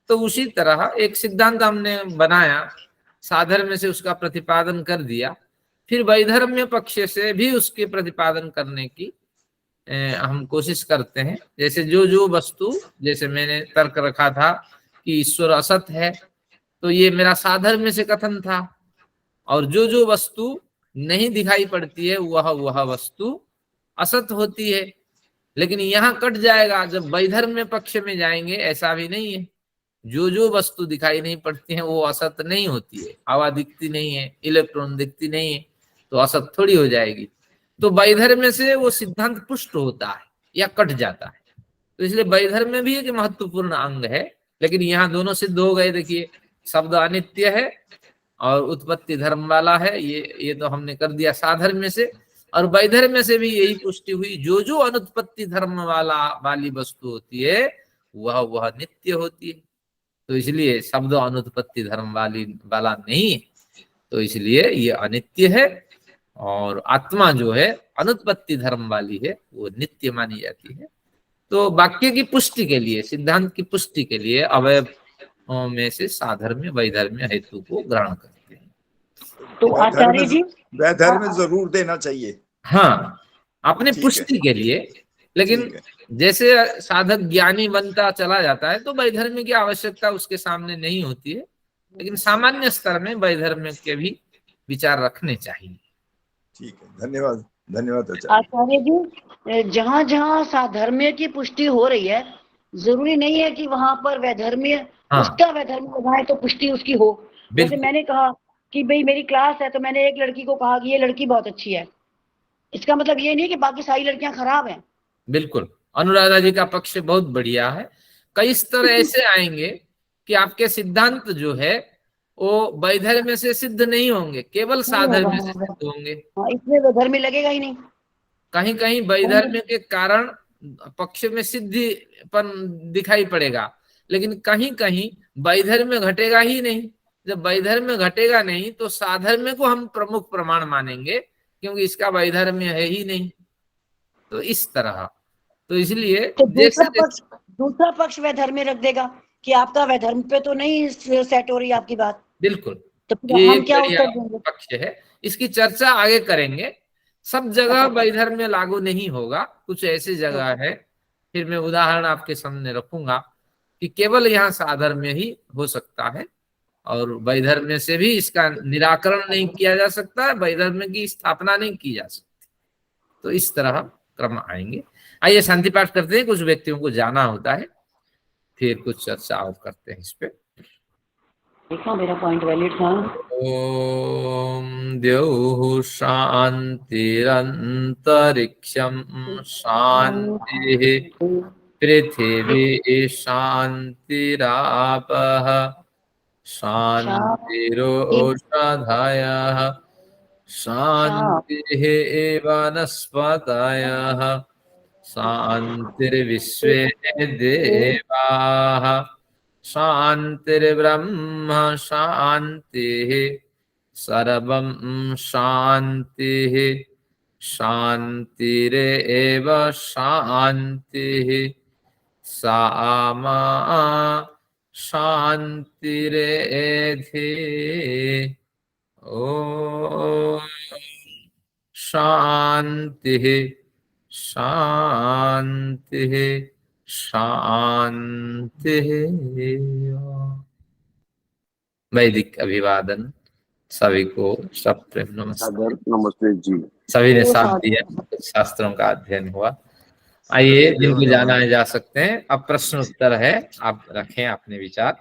Speaker 1: तो उसी तरह एक सिद्धांत हमने बनाया, साधर्म्य से उसका प्रतिपादन कर दिया, फिर वैधर्म्य पक्ष से भी उसके प्रतिपादन करने की हम कोशिश करते हैं। जैसे जो वस्तु, जैसे मैंने तर्क रखा था कि ईश्वर असत है, तो ये मेरा साधर्म्य से कथन था। और जो वस्तु नहीं दिखाई पड़ती है वह वस्तु असत होती है। लेकिन यहाँ कट जाएगा, जब वैधर्म्य पक्ष में जाएंगे ऐसा भी नहीं है। जो वस्तु दिखाई नहीं पड़ती है वो असत नहीं होती है। हवा दिखती नहीं है, इलेक्ट्रॉन दिखती नहीं है, तो असत थोड़ी हो जाएगी। तो वैधर्म्य से वो सिद्धांत पुष्ट होता है या कट जाता है। तो इसलिए वैधर्म्य भी एक महत्वपूर्ण अंग है। लेकिन यहाँ दोनों सिद्ध हो गए। देखिए, शब्द अनित्य है और उत्पत्ति धर्म वाला है, ये तो हमने कर दिया साधर्म्य से। और वैधर्म्य से भी यही पुष्टि हुई, जो अनुत्पत्ति धर्म वाली वस्तु होती है वह नित्य होती है। तो इसलिए शब्द अनुत्पत्ति धर्म वाला नहीं है, तो इसलिए ये अनित्य है। और आत्मा जो है अनुत्पत्ति धर्म वाली है, वो नित्य मानी जाती है। तो वाक्य की पुष्टि के लिए, सिद्धांत की पुष्टि के लिए अवयव में से साधर्म्य वैधर्म्य हेतु को ग्रहण करते हैं।
Speaker 2: तो आचार्य जी
Speaker 4: वैधर्म्य जरूर देना चाहिए।
Speaker 1: हाँ, अपने पुष्टि के लिए। लेकिन जैसे साधक ज्ञानी बनता चला जाता है तो वैधर्म्य की आवश्यकता उसके सामने नहीं होती है। लेकिन सामान्य स्तर में वैधर्म्य के भी विचार रखने चाहिए।
Speaker 4: ठीक है, धन्यवाद धन्यवाद
Speaker 2: आचार्य जी। जहाँ जहाँ साधर्म्य की पुष्टि हो रही है, जरूरी नहीं है कि वहां पर वैधर्म्य, उसका वैधर्म्य लगाए तो पुष्टि उसकी हो। जैसे मैंने कहा कि भाई मेरी क्लास है, तो मैंने एक लड़की को कहा कि ये लड़की बहुत अच्छी है, इसका मतलब ये नहीं कि बाकी सारी लड़कियां खराब हैं।
Speaker 1: बिल्कुल, अनुराधा जी का पक्ष बहुत बढ़िया है। कई स्तर ऐसे आएंगे कि आपके सिद्धांत जो है वो वैधर्म्य से सिद्ध नहीं होंगे, केवल साधर्म्य से सिद्ध होंगे।
Speaker 2: इसमें वैधर्म्य लगेगा ही नहीं।
Speaker 1: कहीं कहीं वैधर्म्य के कारण पक्ष में सिद्धिपन दिखाई पड़ेगा, लेकिन कहीं कहीं वैधर्म्य घटेगा ही नहीं। जब वैधर्म्य घटेगा नहीं तो साधर्म्य को हम प्रमुख प्रमाण मानेंगे, क्योंकि इसका वैधर्म्य है ही नहीं। तो इस तरह, तो इसलिए
Speaker 2: तो दूसरा पक्ष वैधर्म्य रख देगा कि आपका वैधर्म पे तो नहीं सेट हो रही आपकी बात।
Speaker 1: बिल्कुल,
Speaker 2: तो
Speaker 1: ये
Speaker 2: हम क्या उत्तर देंगे?
Speaker 1: पक्ष है, इसकी चर्चा आगे करेंगे। सब जगह वैधर्म्य लागू नहीं होगा, कुछ ऐसी जगह है, फिर मैं उदाहरण आपके सामने रखूंगा कि केवल यहाँ साधर्म्य ही हो सकता है और वैधर्म्य से भी इसका निराकरण नहीं किया जा सकता, वैधर्म्य की स्थापना नहीं की जा सकती। तो इस तरह क्रम आएंगे। आइए शांति पाठ करते हैं, कुछ व्यक्तियों को जाना होता है, फिर कुछ चर्चा और करते हैं इस पे।
Speaker 2: देखो मेरा पॉइंट वैलिड था।
Speaker 1: ओम द्यौः शान्तिरन्तरिक्षं शान्तिः पृथिवी शान्तिरापः शान्तिरोषधयः शान्तिः वनस्पतयः शान्तिर्विश्वे देवाः शान्तिर्ब्रह्म शान्तिः सर्वं शान्तिः शान्तिरेव शान्तिः सामा शान्तिरेधि। ॐ शान्तिः शान्तिः शान्तिः। वैदिक अभिवादन सभी को, सब प्रेम नमस्कार।
Speaker 5: नमस्ते जी।
Speaker 1: सभी ने साथ दिया, शास्त्रों का अध्ययन हुआ। आइए, जिनको जाना है जा सकते हैं। अब प्रश्न उत्तर है, आप रखें अपने विचार।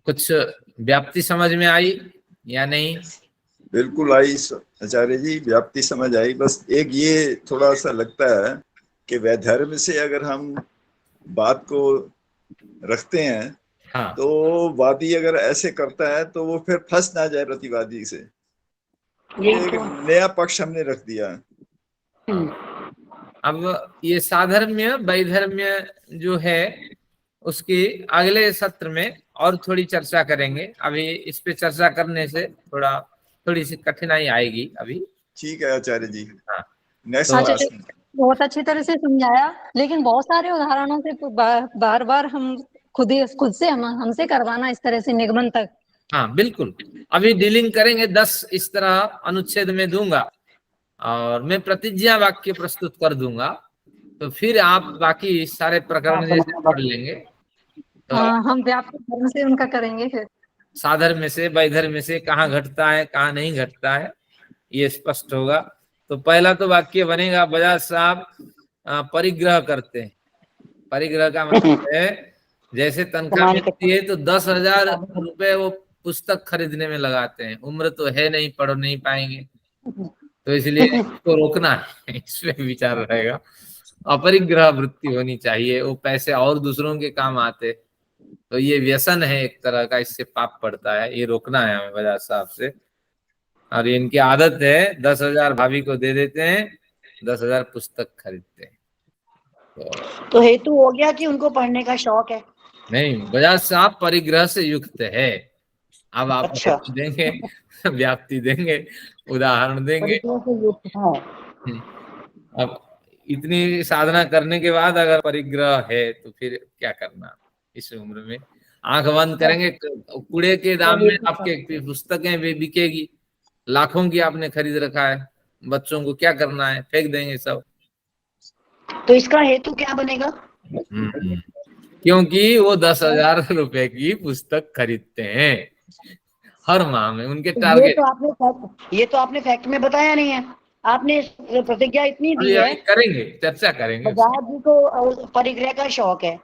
Speaker 1: कुछ व्याप्ति समझ में आई या नहीं?
Speaker 4: बिल्कुल आई आचार्य जी, व्याप्ति समझ आई। बस एक ये थोड़ा सा लगता है कि वैधर्म्य से अगर हम बात को रखते हैं,
Speaker 1: हाँ,
Speaker 4: तो वादी अगर ऐसे करता है तो वो फिर फंस ना जाए प्रतिवादी से। एक नया पक्ष हमने रख दिया।
Speaker 1: अब ये साधर्म्य वैधर्म्य जो है उसकी अगले सत्र में और थोड़ी चर्चा करेंगे। अभी इस पे चर्चा करने से थोड़ी सी कठिनाई आएगी अभी।
Speaker 4: ठीक है आचार्य जी।
Speaker 1: हाँ,
Speaker 4: नेक्स्ट क्लास में
Speaker 6: बहुत अच्छी तरह से समझाया, लेकिन बहुत सारे उदाहरणों से बार बार हम खुद से हमसे करवाना इस तरह से निगमन तक।
Speaker 1: हाँ बिल्कुल, अभी डीलिंग करेंगे। 10 इस तरह अनुच्छेद में दूंगा और मैं प्रतिज्ञा वाक्य प्रस्तुत कर दूंगा, तो फिर आप बाकी सारे प्रकरण जैसे पढ़ लेंगे। तो
Speaker 6: हम व्याप्ति धर्म से उनका करेंगे, फिर
Speaker 1: साधर्म्य से वैधर्म्य से कहाँ घटता है कहाँ नहीं घटता है ये स्पष्ट होगा। तो पहला तो वाक्य बनेगा, बजाज साहब परिग्रह करते हैं। परिग्रह का मतलब है जैसे तनख्वाह
Speaker 2: कमाल
Speaker 1: मिलती है तो 10,000 रुपए वो पुस्तक खरीदने में लगाते हैं। उम्र तो है नहीं, पढ़ नहीं पाएंगे, तो इसलिए इसको रोकना है। इसमें विचार रहेगा। अपरिग्रह वृत्ति होनी चाहिए, वो पैसे और दूसरों के काम आते। तो ये व्यसन है एक तरह का, इससे पाप पड़ता है, ये रोकना है हमें बजाज साहब से। और इनकी आदत है 10,000 भाभी को दे देते हैं, 10,000 पुस्तक खरीदते हैं।
Speaker 2: तो हेतु हो गया कि उनको पढ़ने का शौक है।
Speaker 1: नहीं, बजाज साहब परिग्रह से युक्त है। अब आप
Speaker 2: अच्छा।
Speaker 1: देंगे, व्याप्ति देंगे, उदाहरण देंगे।
Speaker 2: परिग्रह से युक्त है।
Speaker 1: अब इतनी साधना करने के बाद अगर परिग्रह है तो फिर क्या करना इस उम्र में। आंख बंद करेंगे, कूड़े के दाम में आपके पुस्तकें भी बिकेगी। लाखों की आपने खरीद रखा है, बच्चों को क्या करना है, फेंक देंगे सब।
Speaker 2: तो इसका हेतु क्या बनेगा?
Speaker 1: क्योंकि वो 10,000 रुपए की पुस्तक खरीदते हैं हर माह में, उनके टारगेट।
Speaker 2: ये तो आपने फैक्ट में बताया नहीं है। आपने प्रतिज्ञा इतनी दी है,
Speaker 1: करेंगे, चर्चा करेंगे।
Speaker 2: बजाज जी को परिग्रह का शौक है,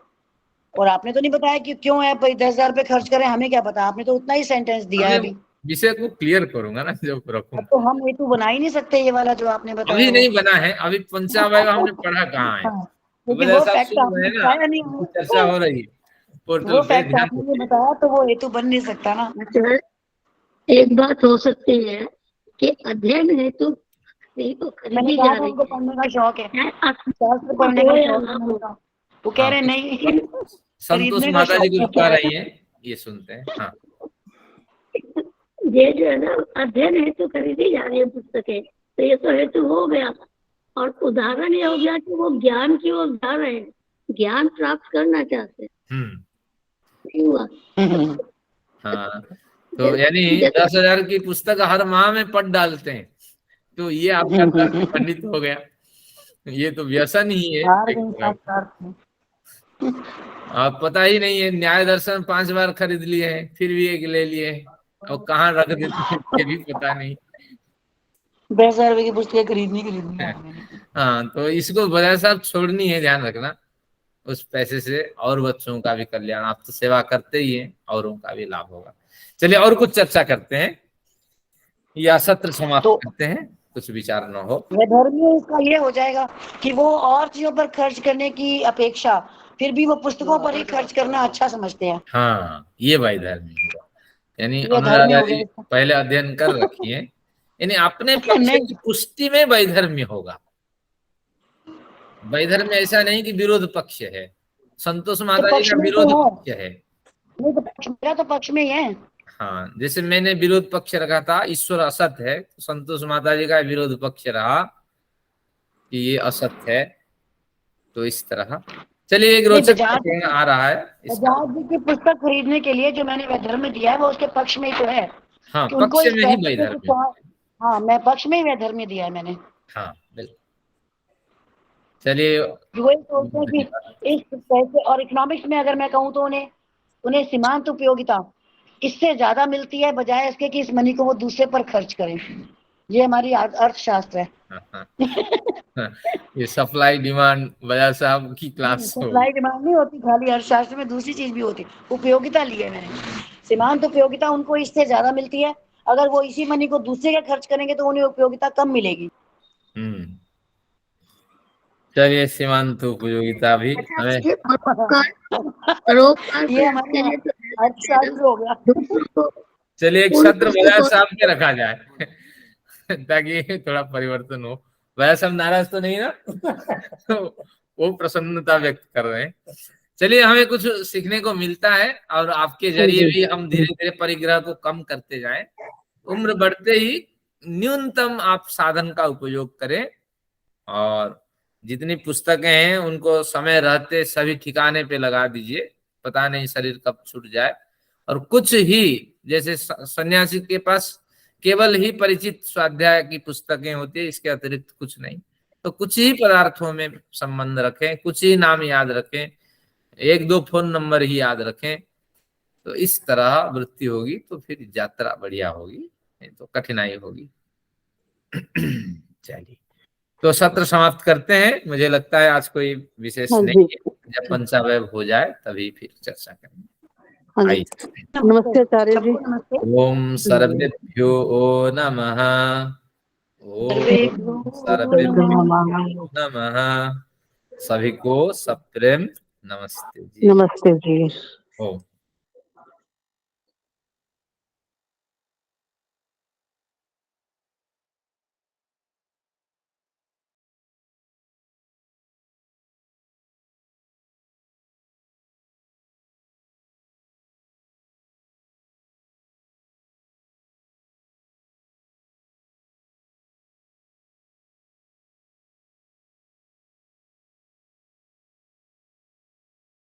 Speaker 2: और आपने तो नहीं बताया कि क्यों है 10,000 रुपए खर्च करें, हमें क्या पता। आपने तो उतना ही सेंटेंस दिया है अभी।
Speaker 1: विषय को क्लियर करूंगा ना जब रखूं।
Speaker 2: तो हम हेतु बना ही नहीं सकते ये वाला जो आपने बताया।
Speaker 1: अभी नहीं बना है, अभी पंचावय हमने पढ़ा कहाँ है।
Speaker 2: क्योंकि वो फैक्ट आपने बताया नहीं,
Speaker 1: चर्चा हो रही है पोर्टल
Speaker 2: वो
Speaker 1: पे,
Speaker 2: फैक्ट आपने बताया तो वो हेतु बन नहीं सकता ना।
Speaker 5: एक बात हो सकती है कि अध्ययन हेतु को खरीदी जा रही
Speaker 2: उनको पढ़ने का शौक है,
Speaker 5: है।
Speaker 2: शास्त्र पढ़ने का शौक है। वो कह रहे नहीं,
Speaker 1: संतोष माता जी को बता रही है, ये सुनते हैं। हाँ,
Speaker 5: ये जो है ना अध्ययन हेतु खरीदी जा रही है पुस्तकें, तो ये तो हेतु हो गया। और उदाहरण ये हो गया कि वो ज्ञान की ओर जा रहे हैं, ज्ञान प्राप्त करना चाहते हैं। नहीं हुआ।
Speaker 1: हाँ, तो यानी 10,000 की पुस्तक हर माह में पढ़ डालते हैं, तो ये आपका तर्क पंडित हो गया। ये तो व्यसन ही है। आप पता ही नहीं है, न्याय दर्शन 5 बार खरीद लिए हैं, फिर भी एक ले लिए, और कहाँ रख देते हैं ये भी पता नहीं।
Speaker 2: 10,000 रुपए की पुस्तकें खरीदनी
Speaker 1: हाँ, तो इसको बजाय साहब छोड़नी है, ध्यान रखना। उस पैसे से और बच्चों का भी कल्याण, आप तो सेवा करते ही हैं, औरों का भी लाभ होगा। चलिए और कुछ चर्चा करते हैं या सत्र समाप्त करते हैं, कुछ विचार न हो।
Speaker 2: वैधर्म्य इसका ये हो जाएगा कि वो और चीजों पर खर्च करने की अपेक्षा फिर भी वो पुस्तकों पर ही खर्च करना अच्छा समझते हैं।
Speaker 1: हाँ, ये वैधर्म्य होगा। यानी अनुराधा जी पहले अध्ययन कर रखी है, यानी अपने पक्ष की पुष्टि में वैधर्म्य होगा। वैधर्म्य ऐसा नहीं कि विरोध पक्ष है। संतोष माता जी का विरोध पक्ष है।
Speaker 2: मेरा तो पक्ष में ही है।
Speaker 1: हाँ, जैसे मैंने विरोध पक्ष रखा था ईश्वर असत है, तो संतोष माता जी का विरोध पक्ष रहा कि ये असत है। तो इस तरह चलिए, एक रोचक आ रहा है।
Speaker 2: बजाज जी की पुस्तक खरीदने के लिए जो मैंने वैधर्म्य दिया है वो उसके पक्ष में ही तो है।
Speaker 1: हाँ, पक्ष में ही वैधर्म्य।
Speaker 2: हाँ, मैं पक्ष में ही वैधर्म्य दिया है मैंने।
Speaker 1: हाँ, बिल्कुल। चलिए,
Speaker 2: वही सोचते हैं कि इस पैसे और इकोनॉमिक्स में अगर मैं कहूँ तो उन्हें सीमांत उपयोगिता इससे ज्यादा मिलती है, बजाय इसके कि इस मनी को वो दूसरे पर खर्च करें। ये हमारी अर्थशास्त्र है।
Speaker 1: ये सप्लाई डिमांड बजाज साहब की क्लास।
Speaker 2: सप्लाई डिमांड नहीं होती, खाली अर्थशास्त्र में दूसरी चीज भी होती। उपयोगिता ली है मैंने, सीमांत उपयोगिता उनको इससे ज्यादा मिलती है। अगर वो इसी मनी को दूसरे का खर्च करेंगे तो उन्हें उपयोगिता कम मिलेगी।
Speaker 1: चलिए, सीमांत उपयोगिता भी हमें
Speaker 2: ये हमारे अर्थशास्त्र हो गया।
Speaker 1: चलिए, एक सत्र बजाज साहब के रखा जाए ताकि थोड़ा परिवर्तन हो। बजाज साहब नाराज तो नहीं ना? वो प्रसन्नता व्यक्त कर रहे हैं। चलिए, हमें कुछ सीखने को मिलता है, और आपके जरिए भी हम धीरे धीरे परिग्रह को कम करते जाएं। उम्र बढ़ते ही न्यूनतम आप साधन का उपयोग करें, और जितनी पुस्तकें हैं उनको समय रहते सभी ठिकाने पे लगा दीजिए, पता नहीं शरीर कब छूट जाए। और कुछ ही, जैसे सन्यासी के पास केवल ही परिचित स्वाध्याय की पुस्तकें होती है, इसके अतिरिक्त कुछ नहीं, तो कुछ ही पदार्थों में संबंध रखें, कुछ ही नाम याद रखें, 1-2 फोन नंबर ही याद रखें। तो इस तरह वृत्ति होगी तो फिर यात्रा बढ़िया होगी, नहीं तो कठिनाई होगी। चलिए। तो सत्र समाप्त करते हैं। मुझे लगता है आज कोई विशेष
Speaker 7: हाँ
Speaker 1: नहीं
Speaker 7: जी।
Speaker 1: है, जब पंचावय हो जाए तभी फिर चर्चा करेंगे।
Speaker 7: हाँ जी।
Speaker 1: आइए।
Speaker 7: नमस्ते आचार्य जी।
Speaker 2: सबको नमस्ते।
Speaker 1: ओम सर्वेभ्यो नमः। ओम सर्वेभ्यो नमः। सभी को सप्रेम नमस्ते जी।
Speaker 7: नमस्ते जी।
Speaker 1: ओम।